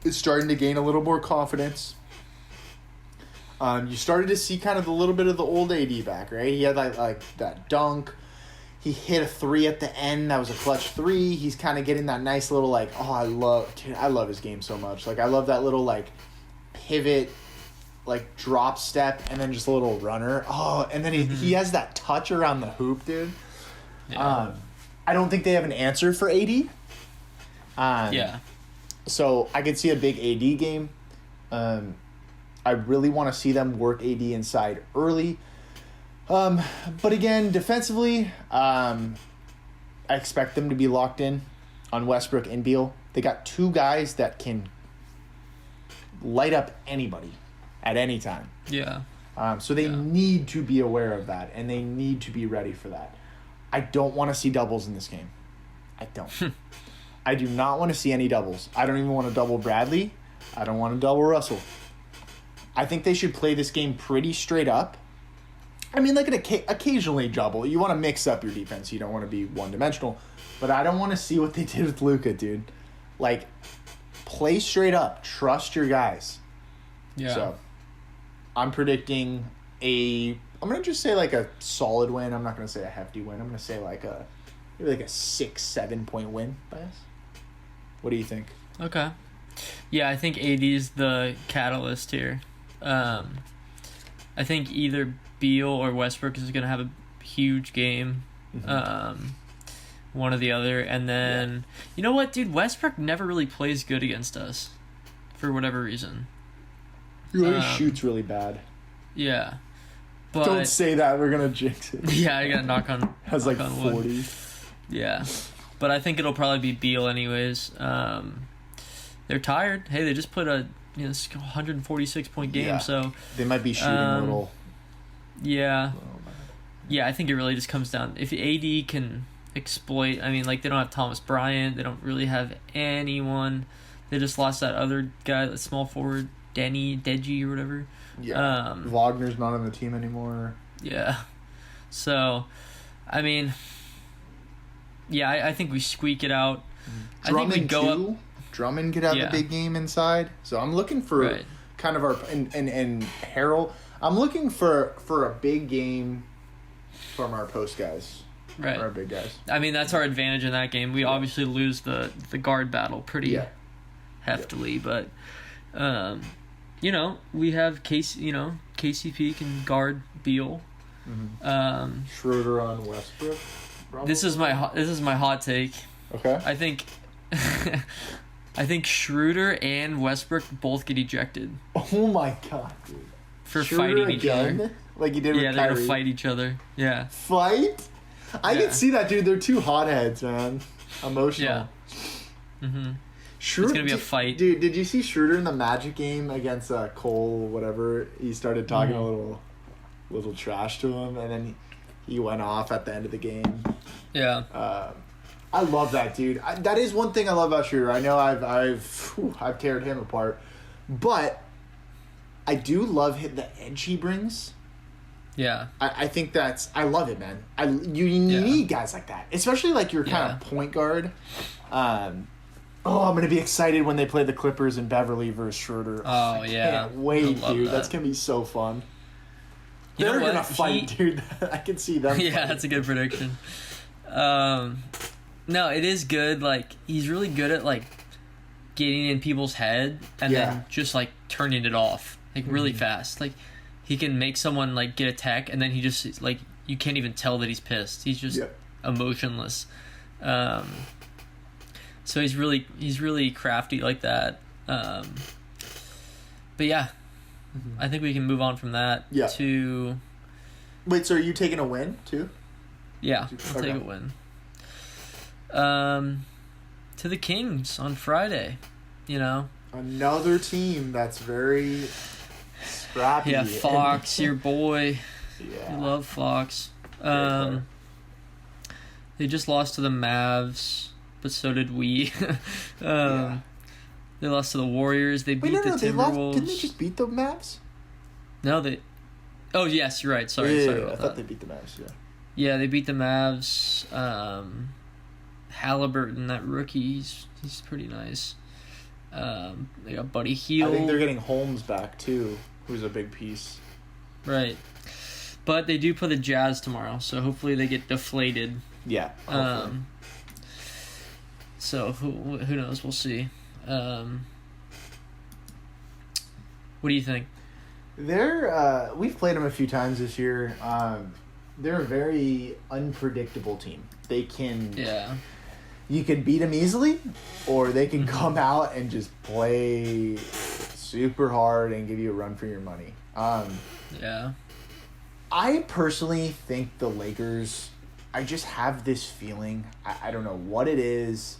Speaker 2: is starting to gain a little more confidence. You started to see kind of a little bit of the old AD back, right? He had like that dunk. He hit a 3 at the end. That was a clutch 3. He's kind of getting that nice little I love his game so much. Like, I love that little pivot, drop step, and then just a little runner. Oh, and then he has that touch around the hoop, dude. Yeah. I don't think they have an answer for AD. So I could see a big AD game. I really want to see them work AD inside early. But again, defensively, I expect them to be locked in on Westbrook and Beal. They got two guys that can light up anybody at any time.
Speaker 1: Yeah.
Speaker 2: So they need to be aware of that, and they need to be ready for that. I don't want to see doubles in this game. I don't. I do not want to see any doubles. I don't even want to double Bradley. I don't want to double Russell. I think they should play this game pretty straight up. I mean, occasionally double. You want to mix up your defense. You don't want to be one-dimensional. But I don't want to see what they did with Luka, dude. play straight up. Trust your guys.
Speaker 1: Yeah.
Speaker 2: So, I'm predicting I'm going to just say like a solid win. I'm not going to say a hefty win. I'm going to say maybe like a 6-7 point win by us. What do you think?
Speaker 1: Okay. Yeah, I think AD is the catalyst here. I think either Beal or Westbrook is going to have a huge game. Mm-hmm. One or the other. And then, you know what, dude? Westbrook never really plays good against us for whatever reason.
Speaker 2: He always shoots really bad.
Speaker 1: Yeah. But,
Speaker 2: don't say that. We're going to jinx it.
Speaker 1: Yeah, I got to knock on
Speaker 2: Has like 40.
Speaker 1: Wood. Yeah. But I think it'll probably be Beal anyways. They're tired. Hey, they just put a 146-point game, so
Speaker 2: they might be shooting a little.
Speaker 1: Yeah. Yeah, I think it really just comes down if AD can exploit. I mean, like they don't have Thomas Bryant. They don't really have anyone. They just lost that other guy, that small forward, Deji or whatever.
Speaker 2: Yeah. Wagner's not on the team anymore.
Speaker 1: Yeah. So, I mean, yeah, I think we squeak it out.
Speaker 2: Drummond
Speaker 1: I think we go
Speaker 2: too.
Speaker 1: up.
Speaker 2: Drummond could have a big game inside. So I'm looking for kind of our and Harrell. I'm looking for a big game from our post guys.
Speaker 1: Right.
Speaker 2: Our big guys.
Speaker 1: I mean, that's our advantage in that game. We obviously lose the guard battle pretty heftily, but we have KCP can guard Beal.
Speaker 2: Mm-hmm. Schroeder on Westbrook. Probably.
Speaker 1: This is my hot take.
Speaker 2: Okay.
Speaker 1: I think Schroeder and Westbrook both get ejected.
Speaker 2: Oh my god, dude.
Speaker 1: For
Speaker 2: Schroeder
Speaker 1: fighting each other.
Speaker 2: Like you did with Kyrie.
Speaker 1: Yeah, they're gonna fight each other. Yeah.
Speaker 2: Fight? I can see that, dude. They're two hotheads, man. Emotional.
Speaker 1: Yeah. Mm-hmm.
Speaker 2: Schroeder,
Speaker 1: it's gonna be a fight.
Speaker 2: Dude, did you see Schroeder in the Magic game against Cole, whatever? He started talking a little trash to him, and then he went off at the end of the game.
Speaker 1: Yeah.
Speaker 2: I love that, dude. That is one thing I love about Schroeder. I know I've teared him apart, but I do love the edge he brings.
Speaker 1: Yeah.
Speaker 2: I think I love it, man. You need guys like that, especially like your kind of point guard. I'm gonna be excited when they play the Clippers in Beverly versus Schroeder.
Speaker 1: Oh yeah,
Speaker 2: can't wait, dude. That's gonna be so fun. They're gonna fight, dude. I can see them.
Speaker 1: Yeah,
Speaker 2: fighting.
Speaker 1: That's a good prediction. No, it is good. Like he's really good at like getting in people's head and then just like turning it off like really fast. Like he can make someone like get a tech and then he just like you can't even tell that he's pissed. He's just emotionless. So he's really crafty like that. But yeah, I think we can move on from that to.
Speaker 2: Wait, so are you taking a win too?
Speaker 1: Yeah, I'll take a win. To the Kings on Friday,
Speaker 2: Another team that's very scrappy.
Speaker 1: Yeah, Fox, your boy. Yeah. You love Fox. They just lost to the Mavs, but so did we. They lost to the Warriors. They beat the Timberwolves.
Speaker 2: Didn't they just beat the Mavs?
Speaker 1: No, they... Oh, yes, you're right. Sorry about that.
Speaker 2: I thought they beat the Mavs,
Speaker 1: Yeah, they beat the Mavs. Halliburton, that rookie, he's pretty nice. They got Buddy Hield.
Speaker 2: I think they're getting Holmes back, too, who's a big piece.
Speaker 1: Right. But they do play the Jazz tomorrow, so hopefully they get deflated.
Speaker 2: Yeah, hopefully.
Speaker 1: So who knows? We'll see. What do you think?
Speaker 2: We've played them a few times this year. They're a very unpredictable team. They can...
Speaker 1: Yeah.
Speaker 2: You can beat them easily, or they can come out and just play super hard and give you a run for your money.
Speaker 1: Yeah.
Speaker 2: I personally think the Lakers... I just have this feeling. I don't know what it is.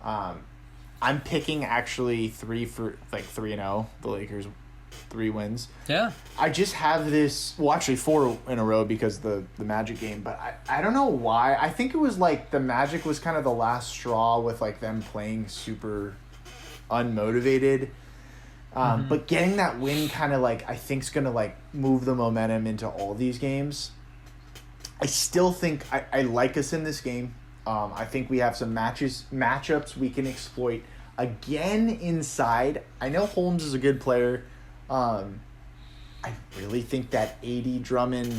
Speaker 2: I'm picking actually 3-0. The Lakers, 3 wins.
Speaker 1: Yeah.
Speaker 2: I just have this. Well, actually 4 in a row because the Magic game. But I don't know why. I think it was like the Magic was kind of the last straw with like them playing super unmotivated. But getting that win kind of like I think's gonna like move the momentum into all these games. I still think I like us in this game. I think we have some matchups we can exploit. again inside. I know Holmes is a good player. I really think that AD Drummond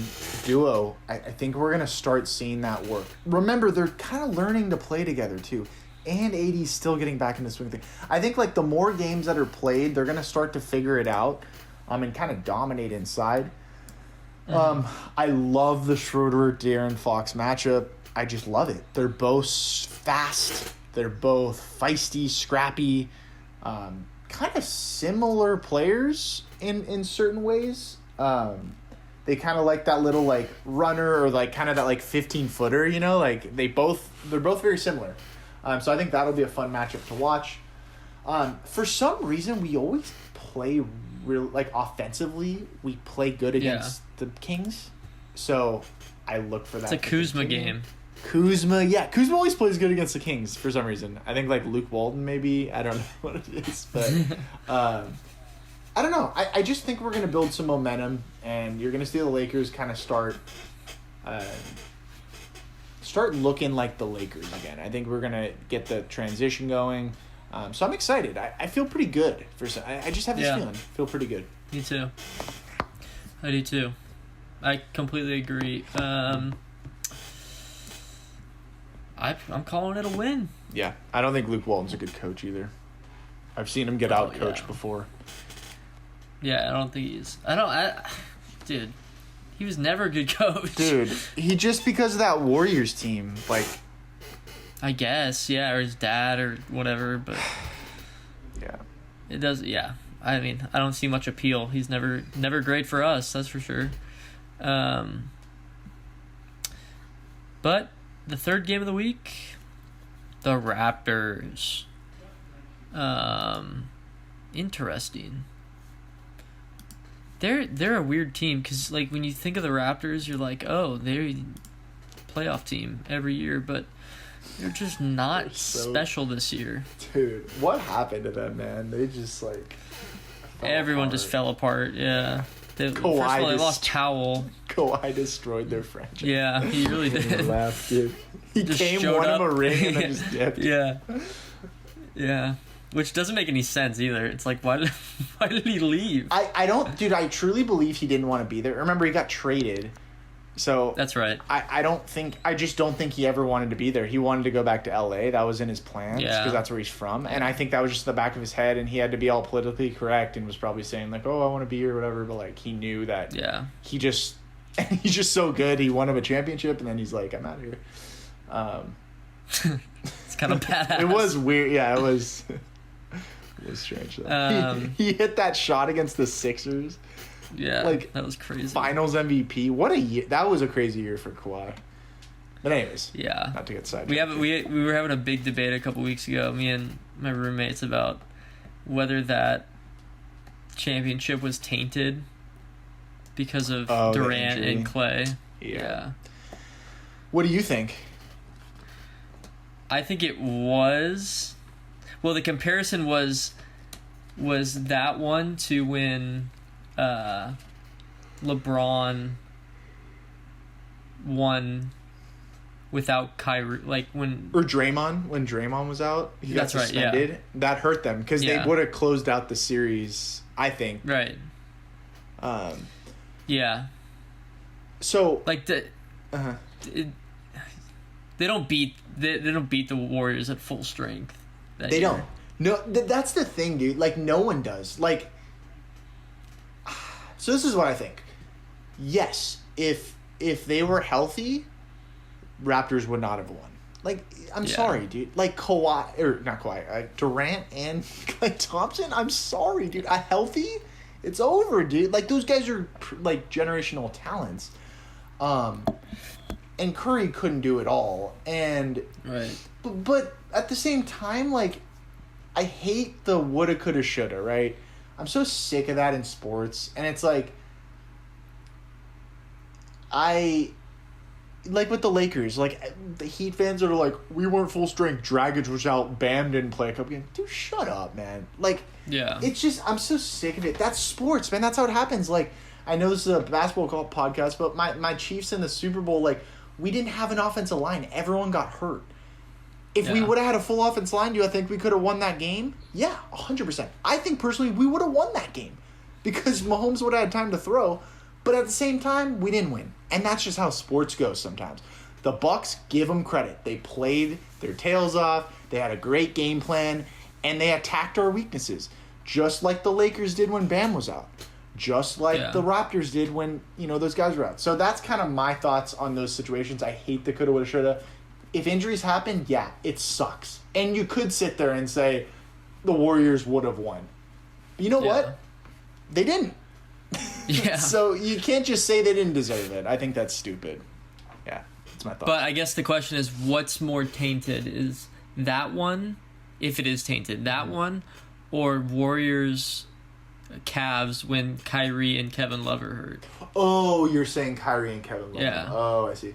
Speaker 2: duo, I think we're going to start seeing that work. Remember, they're kind of learning to play together too. And AD's still getting back in the swing thing. I think like the more games that are played, they're going to start to figure it out and kind of dominate inside. I love the Schroeder-De'Aaron Fox matchup. I just love it. They're both fast. They're both feisty, scrappy, kind of similar players in certain ways. They kind of like that little like runner or like kind of that like 15-footer, you know, like they're both very similar. So I think that'll be a fun matchup to watch. For some reason, we always play real like offensively. We play good against the Kings, so I look for that.
Speaker 1: It's a Kuzma game.
Speaker 2: Kuzma always plays good against the Kings for some reason. I think like Luke Walton maybe. I don't know what it is, but I don't know. I just think we're gonna build some momentum, and you're gonna see the Lakers kind of start looking like the Lakers again. I think we're gonna get the transition going. So I'm excited. I feel pretty good. I just have this feeling. I feel pretty good.
Speaker 1: Me too. I do too. I completely agree. I'm calling it a win.
Speaker 2: Yeah, I don't think Luke Walton's a good coach either. I've seen him get out coached before.
Speaker 1: Yeah, I don't think he is. Dude, he was never a good coach.
Speaker 2: Dude, he just because of that Warriors team, like.
Speaker 1: I guess, yeah, or his dad or whatever, but.
Speaker 2: Yeah.
Speaker 1: It does, yeah. I mean, I don't see much appeal. He's never great for us, that's for sure. But the third game of the week, the Raptors. Interesting. They're a weird team because like when you think of the Raptors, you're like, oh, they're a playoff team every year, but they're just not special this year.
Speaker 2: Dude, what happened to them, man? They just like
Speaker 1: everyone just fell apart. Yeah. First of all, they lost Powell.
Speaker 2: Kawhi destroyed their franchise.
Speaker 1: Yeah, he really did.
Speaker 2: He laughed, dude. He
Speaker 1: just
Speaker 2: came, won him a ring, and then
Speaker 1: yeah.
Speaker 2: just dipped.
Speaker 1: Yeah. Yeah. Which doesn't make any sense either. It's like, why did he leave?
Speaker 2: I don't... Dude, I truly believe he didn't want to be there. Remember, he got traded. So...
Speaker 1: That's right.
Speaker 2: I don't think... I just don't think he ever wanted to be there. He wanted to go back to L.A. That was in his plans. Because that's where he's from. And I think that was just the back of his head. And he had to be all politically correct. And was probably saying, like, oh, I want to be here or whatever. But, like, he knew that... Yeah. He just... And he's just so good. He won him a championship. And then he's like, I'm out of here.
Speaker 1: It's kind of badass.
Speaker 2: It was weird. Yeah, it was... It was strange though. He hit that shot against the Sixers.
Speaker 1: Yeah, like that was crazy.
Speaker 2: Finals MVP. What a year! That was a crazy year for Kawhi. But anyways,
Speaker 1: yeah.
Speaker 2: Not to get sidetracked.
Speaker 1: We were having a big debate a couple weeks ago, me and my roommates, about whether that championship was tainted because of Durant and Clay. Yeah.
Speaker 2: What do you think?
Speaker 1: I think it was. Well, the comparison was that one to when LeBron won without Kyrie, like when Draymond was out, he got suspended. Right, yeah. That hurt them because they would have closed out the series, I think. Right. Yeah. So like they don't beat the Warriors at full strength. They don't. No, that's the thing, dude. Like, no one does. Like, so this is what I think. Yes, if they were healthy, Raptors would not have won. Like, I'm sorry, dude. Like, Durant and Klay Thompson, I'm sorry, dude. Healthy, it's over, dude. Like, those guys are, like, generational talents. And Curry couldn't do it all. And... Right. But at the same time, like, I hate the woulda, coulda, shoulda, right? I'm so sick of that in sports. And it's like, like with the Lakers, like, the Heat fans are like, we weren't full strength. Dragic was out. Bam didn't play a couple games. Dude, shut up, man. Like, it's just, I'm so sick of it. That's sports, man. That's how it happens. Like, I know this is a basketball podcast, but my Chiefs in the Super Bowl, like, we didn't have an offensive line. Everyone got hurt.
Speaker 2: If we would have had a full offense line, do I think we could have won that game? Yeah, 100%. I think personally we would have won that game because Mahomes would have had time to throw, but at the same time, we didn't win. And that's just how sports go sometimes. The Bucs, give them credit. They played their tails off. They had a great game plan, and they attacked our weaknesses, just like the Lakers did when Bam was out, just like the Raptors did when, those guys were out. So that's kind of my thoughts on those situations. I hate the coulda, woulda, shoulda. If injuries happen, yeah, it sucks. And you could sit there and say the Warriors would have won. But you know what? They didn't. Yeah. So you can't just say they didn't deserve it. I think that's stupid. Yeah, that's my thought.
Speaker 1: But I guess the question is, what's more tainted? Is that one, if it is tainted, that one, or Warriors Cavs when Kyrie and Kevin Love are hurt?
Speaker 2: Oh, you're saying Kyrie and Kevin Love.
Speaker 1: Yeah.
Speaker 2: Oh, I see.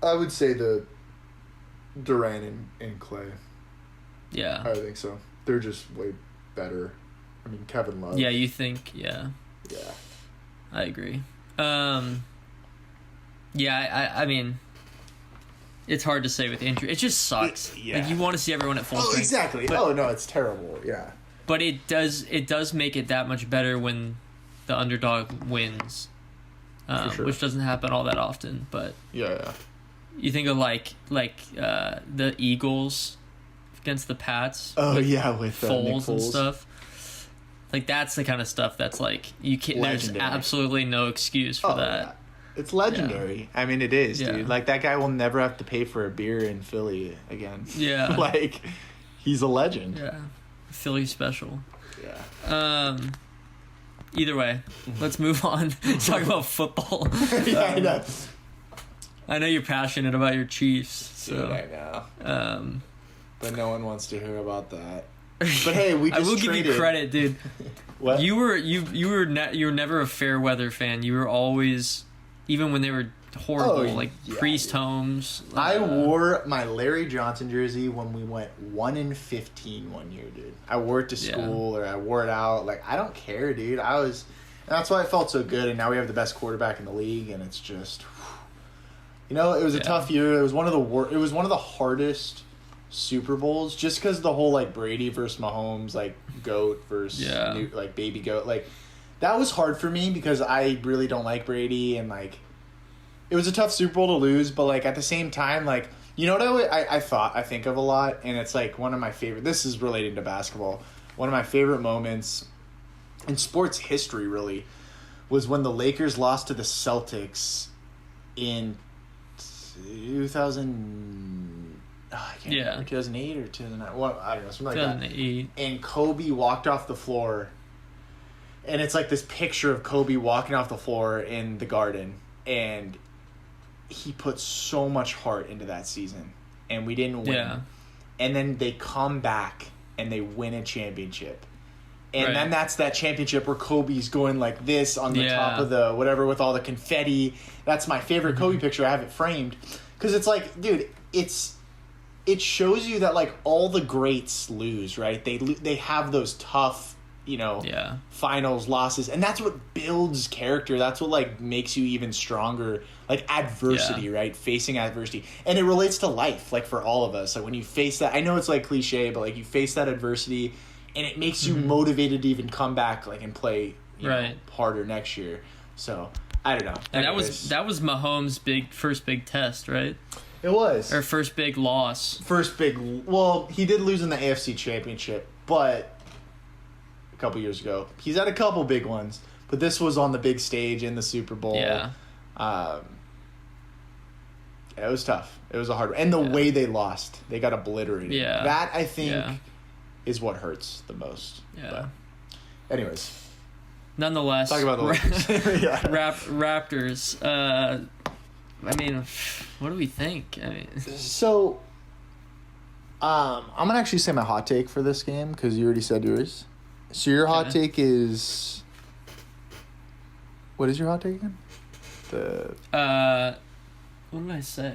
Speaker 2: I would say the Durant and Clay.
Speaker 1: Yeah.
Speaker 2: I think so. They're just way better. I mean, Kevin Love.
Speaker 1: Yeah, you think, yeah.
Speaker 2: Yeah.
Speaker 1: I agree. I mean, it's hard to say with injury. It just sucks. Like, you want to see everyone at full strength.
Speaker 2: Exactly. But, no, it's terrible. Yeah.
Speaker 1: But it does make it that much better when the underdog wins. Sure. Which doesn't happen all that often, but
Speaker 2: yeah.
Speaker 1: You think of like the Eagles against the Pats.
Speaker 2: Oh
Speaker 1: with
Speaker 2: with
Speaker 1: Foles and stuff. Like that's the kind of stuff that's like you can't. There's absolutely no excuse for that.
Speaker 2: Yeah. It's legendary. Yeah. I mean, it is, dude. Like that guy will never have to pay for a beer in Philly again. Yeah. Like he's a legend.
Speaker 1: Yeah. Philly special.
Speaker 2: Yeah.
Speaker 1: Either way, let's move on. Talk about football.
Speaker 2: Yeah, I know.
Speaker 1: I know you're passionate about your Chiefs. So.
Speaker 2: Dude, I know. But no one wants to hear about that. But hey, we just
Speaker 1: I will
Speaker 2: traded.
Speaker 1: give you credit, dude.
Speaker 2: What?
Speaker 1: You were never a fair weather fan. You were always, even when they were horrible, Priest homes.
Speaker 2: I wore my Larry Johnson jersey when we went 1-15 one year, dude. I wore it to school or I wore it out. Like I don't care, dude. And that's why it felt so good. And now we have the best quarterback in the league, and it's just, it was a tough year. It was one of the hardest Super Bowls just because the whole Brady versus Mahomes, GOAT versus baby GOAT, that was hard for me because I really don't like Brady, and it was a tough Super Bowl to lose, but at the same time, what I think of a lot, and it's one of my favorite. This is related to basketball. One of my favorite moments in sports history really was when the Lakers lost to the Celtics in 2008 or 2009. Well, I don't know, something like
Speaker 1: 2008.
Speaker 2: That. And Kobe walked off the floor, and it's this picture of Kobe walking off the floor in the Garden, and he put so much heart into that season, and we didn't win. Yeah. And then they come back and they win a championship. And then that's that championship where Kobe's going like this on the top of the whatever with all the confetti. That's my favorite Kobe picture. I have it framed. Because it's dude, it shows you that all the greats lose, right? They have those tough, finals losses. And that's what builds character. That's what makes you even stronger. Adversity, right? Facing adversity. And it relates to life, for all of us. When you face that, I know it's cliche, but you face that adversity, and it makes you motivated to even come back and play harder next year. So I don't know.
Speaker 1: And that was Mahomes' first big test, right?
Speaker 2: It was.
Speaker 1: Or first big loss.
Speaker 2: Well, he did lose in the AFC Championship, but a couple years ago. He's had a couple big ones, but this was on the big stage in the Super Bowl.
Speaker 1: Yeah.
Speaker 2: It was tough. It was a hard one. And the way they lost, they got obliterated.
Speaker 1: Yeah.
Speaker 2: That, I think, is what hurts the most.
Speaker 1: Yeah.
Speaker 2: But anyways.
Speaker 1: Nonetheless.
Speaker 2: Talk about the Lakers.
Speaker 1: Raptors. I mean, what do we think?
Speaker 2: So, I'm going to actually say my hot take for this game because you already said yours. So your hot take is... What is your hot take again?
Speaker 1: What did I say?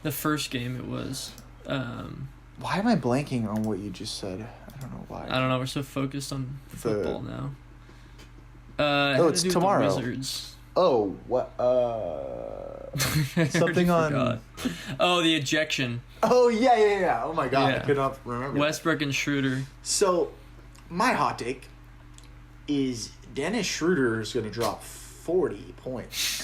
Speaker 1: The first game it was.
Speaker 2: Why am I blanking on what you just said? I don't know why.
Speaker 1: I don't know. We're so focused on football now.
Speaker 2: It's tomorrow.
Speaker 1: Wizards.
Speaker 2: Oh, what? Something on.
Speaker 1: Oh, the ejection.
Speaker 2: Oh, yeah. Oh, my God.
Speaker 1: Yeah.
Speaker 2: I could not remember.
Speaker 1: Westbrook and Schroeder.
Speaker 2: So, my hot take is Dennis Schroeder is going to drop 40 points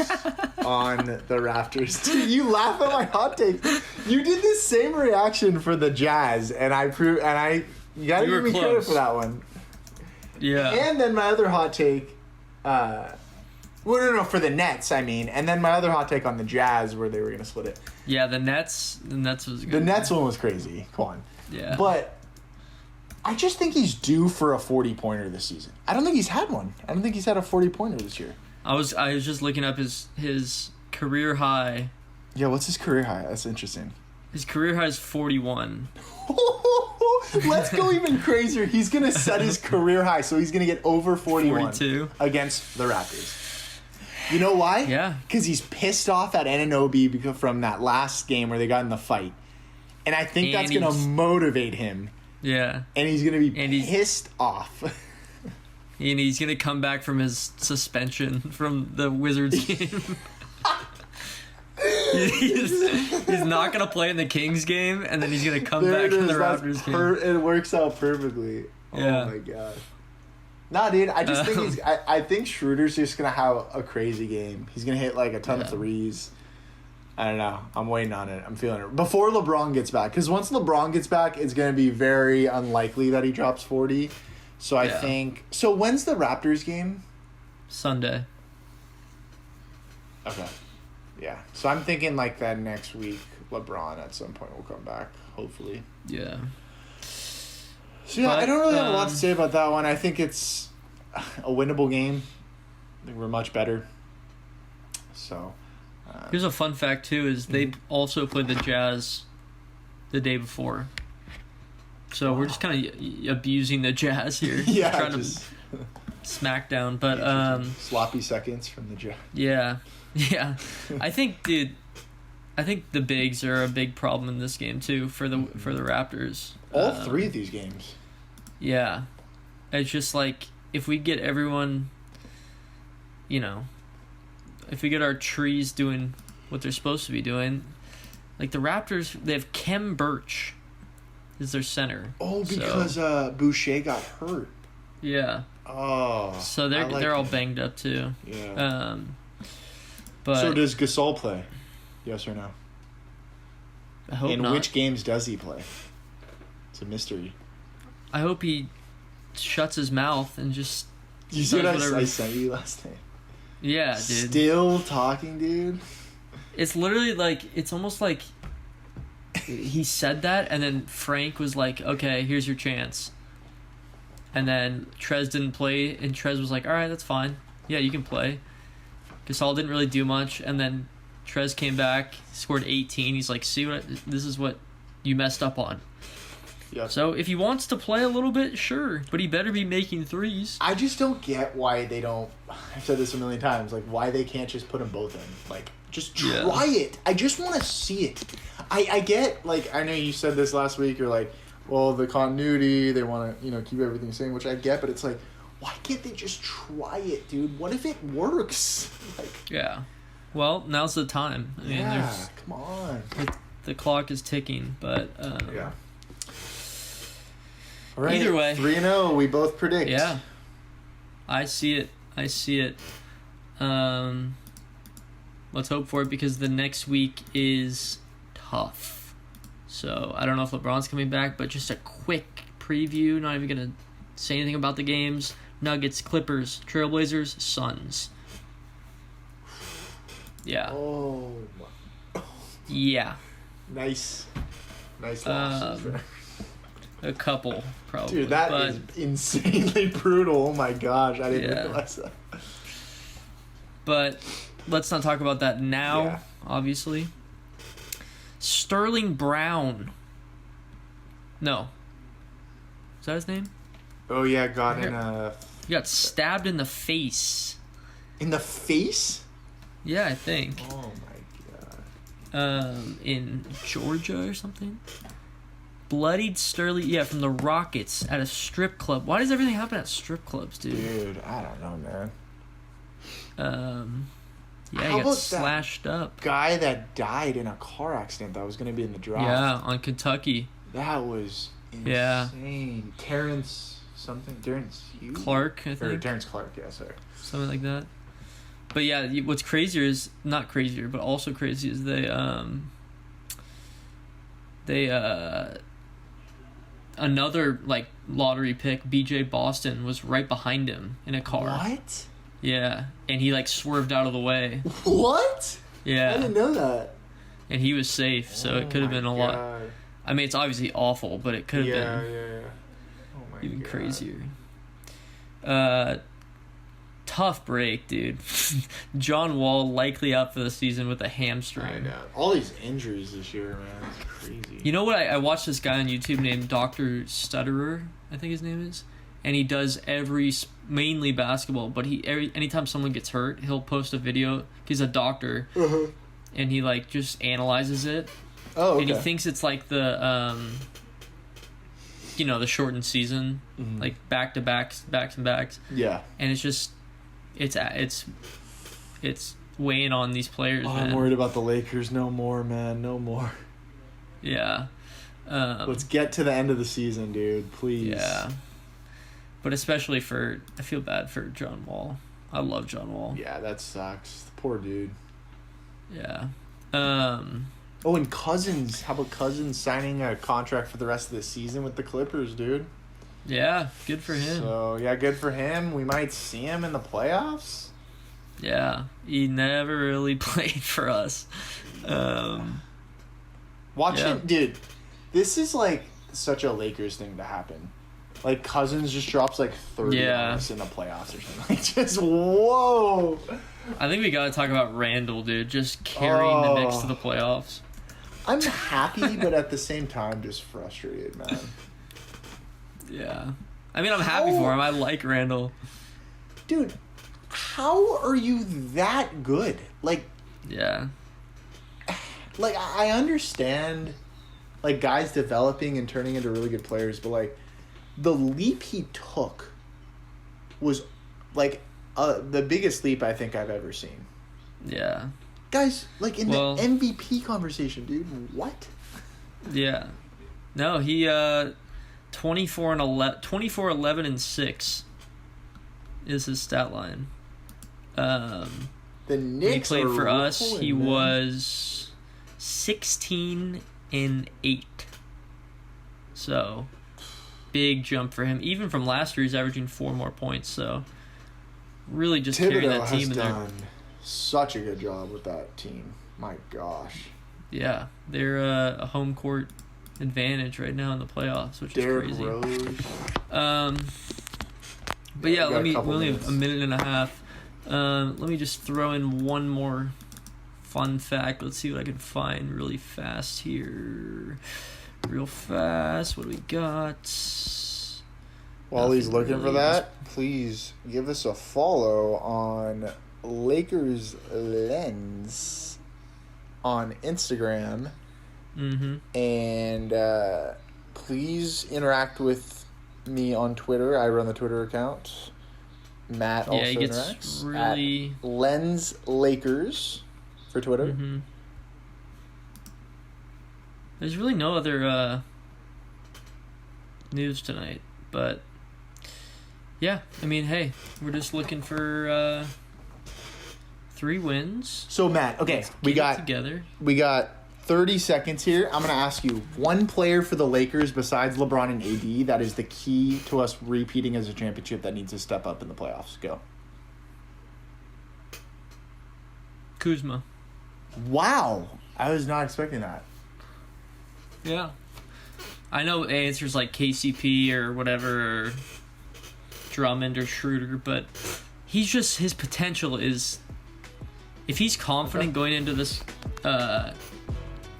Speaker 2: on the Raptors. Dude, you laugh at my hot take. You did the same reaction for the Jazz, and you got to give me credit for that one.
Speaker 1: Yeah.
Speaker 2: And then my other hot take, for the Nets, I mean. And then my other hot take on the Jazz where they were going to split it.
Speaker 1: Yeah, the Nets was good.
Speaker 2: The Nets one was crazy. Come on.
Speaker 1: Yeah.
Speaker 2: But I just think he's due for a 40-pointer this season. I don't think he's had one. I don't think he's had a 40-pointer this year.
Speaker 1: I was just looking up his career high.
Speaker 2: Yeah, what's his career high? That's interesting.
Speaker 1: His career high is 41.
Speaker 2: Let's go even crazier. He's going to set his career high, so he's going to get over 41
Speaker 1: 42
Speaker 2: against the Raptors. You know why?
Speaker 1: Yeah.
Speaker 2: Because he's pissed off at Anunoby from that last game where they got in the fight. And I think that's going to motivate him.
Speaker 1: Yeah.
Speaker 2: And he's going to be pissed off.
Speaker 1: And he's going to come back from his suspension from the Wizards game. he's not going to play in the Kings game, and then he's going to come back in the Raptors game.
Speaker 2: It works out perfectly.
Speaker 1: Yeah.
Speaker 2: Oh, my God. Nah, dude, I just think I think Schroeder's just going to have a crazy game. He's going to hit, like, a ton of threes. I don't know. I'm waiting on it. I'm feeling it. Before LeBron gets back. Because once LeBron gets back, it's going to be very unlikely that he drops 40. So I think... So when's the Raptors game?
Speaker 1: Sunday.
Speaker 2: Okay. Yeah. So I'm thinking like that next week, LeBron at some point will come back, hopefully.
Speaker 1: Yeah.
Speaker 2: So yeah, I don't really have a lot to say about that one. I think it's a winnable game. I think we're much better. So...
Speaker 1: Here's a fun fact, too, is they also played the Jazz the day before. So we're just kind of abusing the Jazz here.
Speaker 2: Yeah,
Speaker 1: trying to smack down. But,
Speaker 2: sloppy seconds from the Jazz.
Speaker 1: Yeah. I think the bigs are a big problem in this game, too, for the Raptors.
Speaker 2: All three of these games.
Speaker 1: Yeah. It's just like, if we get everyone, if we get our trees doing what they're supposed to be doing, like the Raptors, they have Kem Birch is their center.
Speaker 2: Oh, because Boucher got hurt.
Speaker 1: Yeah.
Speaker 2: Oh.
Speaker 1: So they're all banged up too.
Speaker 2: Yeah.
Speaker 1: But
Speaker 2: so does Gasol play? Yes or no?
Speaker 1: I hope
Speaker 2: In
Speaker 1: not.
Speaker 2: which games does he play? It's a mystery.
Speaker 1: I hope he shuts his mouth and just.
Speaker 2: You see what I sent you last night?
Speaker 1: Yeah, dude.
Speaker 2: Still talking, dude.
Speaker 1: It's literally like, it's almost like he said that, and then Frank was like, okay, here's your chance. And then Trez didn't play, and Trez was like, all right, that's fine. Yeah, you can play. Gasol didn't really do much, and then Trez came back, scored 18. He's like, see, this is what you messed up on.
Speaker 2: Yep.
Speaker 1: So if he wants to play a little bit, sure, but he better be making threes.
Speaker 2: I just don't get why they don't. I've said this a million times. Like, why they can't just put them both in. Like, just try it. I just want to see it. I get, like, I know you said this last week. You're like, well, the continuity, they want to, keep everything the same, which I get. But it's like, why can't they just try it, dude? What if it works? Like,
Speaker 1: yeah. Well, now's the time. I mean,
Speaker 2: come on.
Speaker 1: The clock is ticking, but
Speaker 2: yeah. All right,
Speaker 1: either way,
Speaker 2: 3-0. We both predict.
Speaker 1: Yeah, I see it. Let's hope for it, because the next week is tough. So I don't know if LeBron's coming back, but just a quick preview. Not even gonna say anything about the games. Nuggets, Clippers, Trailblazers, Suns. Yeah.
Speaker 2: Oh.
Speaker 1: Yeah.
Speaker 2: Nice losses there.
Speaker 1: A couple, probably.
Speaker 2: Dude, that is insanely brutal. Oh my gosh, I didn't realize that.
Speaker 1: But let's not talk about that now, obviously. Sterling Brown. No. Is that his name?
Speaker 2: Oh yeah,
Speaker 1: He got stabbed in the face.
Speaker 2: In the face?
Speaker 1: Yeah, I think.
Speaker 2: Oh my god.
Speaker 1: In Georgia or something. Bloodied Sterling, from the Rockets at a strip club. Why does everything happen at strip clubs, dude?
Speaker 2: Dude, I don't know, man.
Speaker 1: Yeah,
Speaker 2: How
Speaker 1: he got
Speaker 2: about that
Speaker 1: slashed up.
Speaker 2: guy that died in a car accident that was going to be in the draft?
Speaker 1: Yeah, on Kentucky.
Speaker 2: That was insane. Terrence Hughes?
Speaker 1: Clark, I
Speaker 2: Or
Speaker 1: think.
Speaker 2: Terrence Clark, yeah, sorry.
Speaker 1: Something like that. But yeah, what's crazier is, not crazier, but also crazy is another like lottery pick, BJ Boston, was right behind him in a car.
Speaker 2: What?
Speaker 1: Yeah, and he like swerved out of the way.
Speaker 2: What?
Speaker 1: Yeah.
Speaker 2: I didn't know that.
Speaker 1: And he was safe, so it could have been a lot. I mean, it's obviously awful, but it could have been
Speaker 2: Oh my
Speaker 1: even
Speaker 2: God.
Speaker 1: crazier. Tough break, dude. John Wall likely out for the season with a hamstring.
Speaker 2: I know. All these injuries this year, man. It's crazy.
Speaker 1: You know what? I watched this guy on YouTube named Dr. Stutterer, I think his name is, and he does mainly basketball. But anytime someone gets hurt, he'll post a video. He's a doctor, and he like just analyzes it.
Speaker 2: Oh, okay.
Speaker 1: And he thinks it's like the the shortened season, like backs and backs.
Speaker 2: Yeah.
Speaker 1: And it's just, it's weighing on these players.
Speaker 2: I'm worried about the Lakers. No more, man. No more.
Speaker 1: Yeah.
Speaker 2: Let's get to the end of the season, dude. Please.
Speaker 1: Yeah. But especially I feel bad for John Wall. I love John Wall.
Speaker 2: Yeah, that sucks. The poor dude.
Speaker 1: Yeah.
Speaker 2: Oh, and Cousins. How about Cousins signing a contract for the rest of the season with the Clippers, dude?
Speaker 1: Yeah, good for him.
Speaker 2: So, yeah, good for him. We might see him in the playoffs.
Speaker 1: Yeah, he never really played for us.
Speaker 2: Watching, dude, this is like such a Lakers thing to happen. Like, Cousins just drops like 30 on us in the playoffs or something. Like, just, whoa.
Speaker 1: I think we got to talk about Randall, dude, just carrying the Knicks to the playoffs.
Speaker 2: I'm happy, but at the same time, just frustrated, man.
Speaker 1: Yeah. I mean, I'm happy for him. I like Randall.
Speaker 2: Dude, how are you that good?
Speaker 1: Yeah.
Speaker 2: Like, I understand, like, guys developing and turning into really good players, but, like, the leap he took was, like, the biggest leap I think I've ever seen.
Speaker 1: Yeah.
Speaker 2: Guys, like, in the MVP conversation, dude, what?
Speaker 1: Yeah. No, he, 24, 11, and 6 is his stat line.
Speaker 2: The Knicks
Speaker 1: when he played for us,
Speaker 2: rolling,
Speaker 1: he
Speaker 2: man.
Speaker 1: was 16 and 8. So, big jump for him. Even from last year, he's averaging 4 more points. So, really just carrying that team in there.
Speaker 2: Thibodeau has done such a good job with that team. My gosh.
Speaker 1: Yeah, they're a home court advantage right now in the playoffs, which
Speaker 2: Derrick
Speaker 1: is crazy.
Speaker 2: Rose.
Speaker 1: But yeah,
Speaker 2: we
Speaker 1: we
Speaker 2: got
Speaker 1: only have
Speaker 2: minutes.
Speaker 1: a minute and a half. Let me just throw in one more fun fact. Let's see what I can find really fast here. Real fast. What do we got?
Speaker 2: While he's
Speaker 1: Nothing
Speaker 2: looking for
Speaker 1: really.
Speaker 2: that, please give us a follow on Lakers Lens on Instagram.
Speaker 1: Mm-hmm.
Speaker 2: And please interact with me on Twitter. I run the Twitter account. Matt also
Speaker 1: Yeah, he gets
Speaker 2: interacts
Speaker 1: really...
Speaker 2: at Lens Lakers for Twitter.
Speaker 1: Mm-hmm. There's really no other news tonight, but yeah, I mean, hey, we're just looking for 3 wins.
Speaker 2: So Matt, okay, we
Speaker 1: Get it together.
Speaker 2: 30 seconds here. I'm going to ask you one player for the Lakers besides LeBron and AD that is the key to us repeating as a championship that needs to step up in the playoffs. Go.
Speaker 1: Kuzma.
Speaker 2: Wow. I was not expecting that.
Speaker 1: Yeah. I know answers like KCP or whatever, or Drummond or Schroeder, but his potential is, if he's confident going into this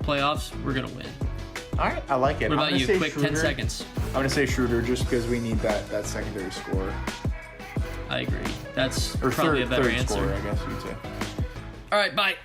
Speaker 1: playoffs, we're going to win.
Speaker 2: All right, I like it.
Speaker 1: What about you? Quick,
Speaker 2: Schroeder.
Speaker 1: 10 seconds.
Speaker 2: I'm going to say Schroeder just because we need that secondary score.
Speaker 1: I agree. That's
Speaker 2: Or
Speaker 1: probably a better
Speaker 2: third
Speaker 1: answer.
Speaker 2: scorer, I guess you'd say.
Speaker 1: All right, bye.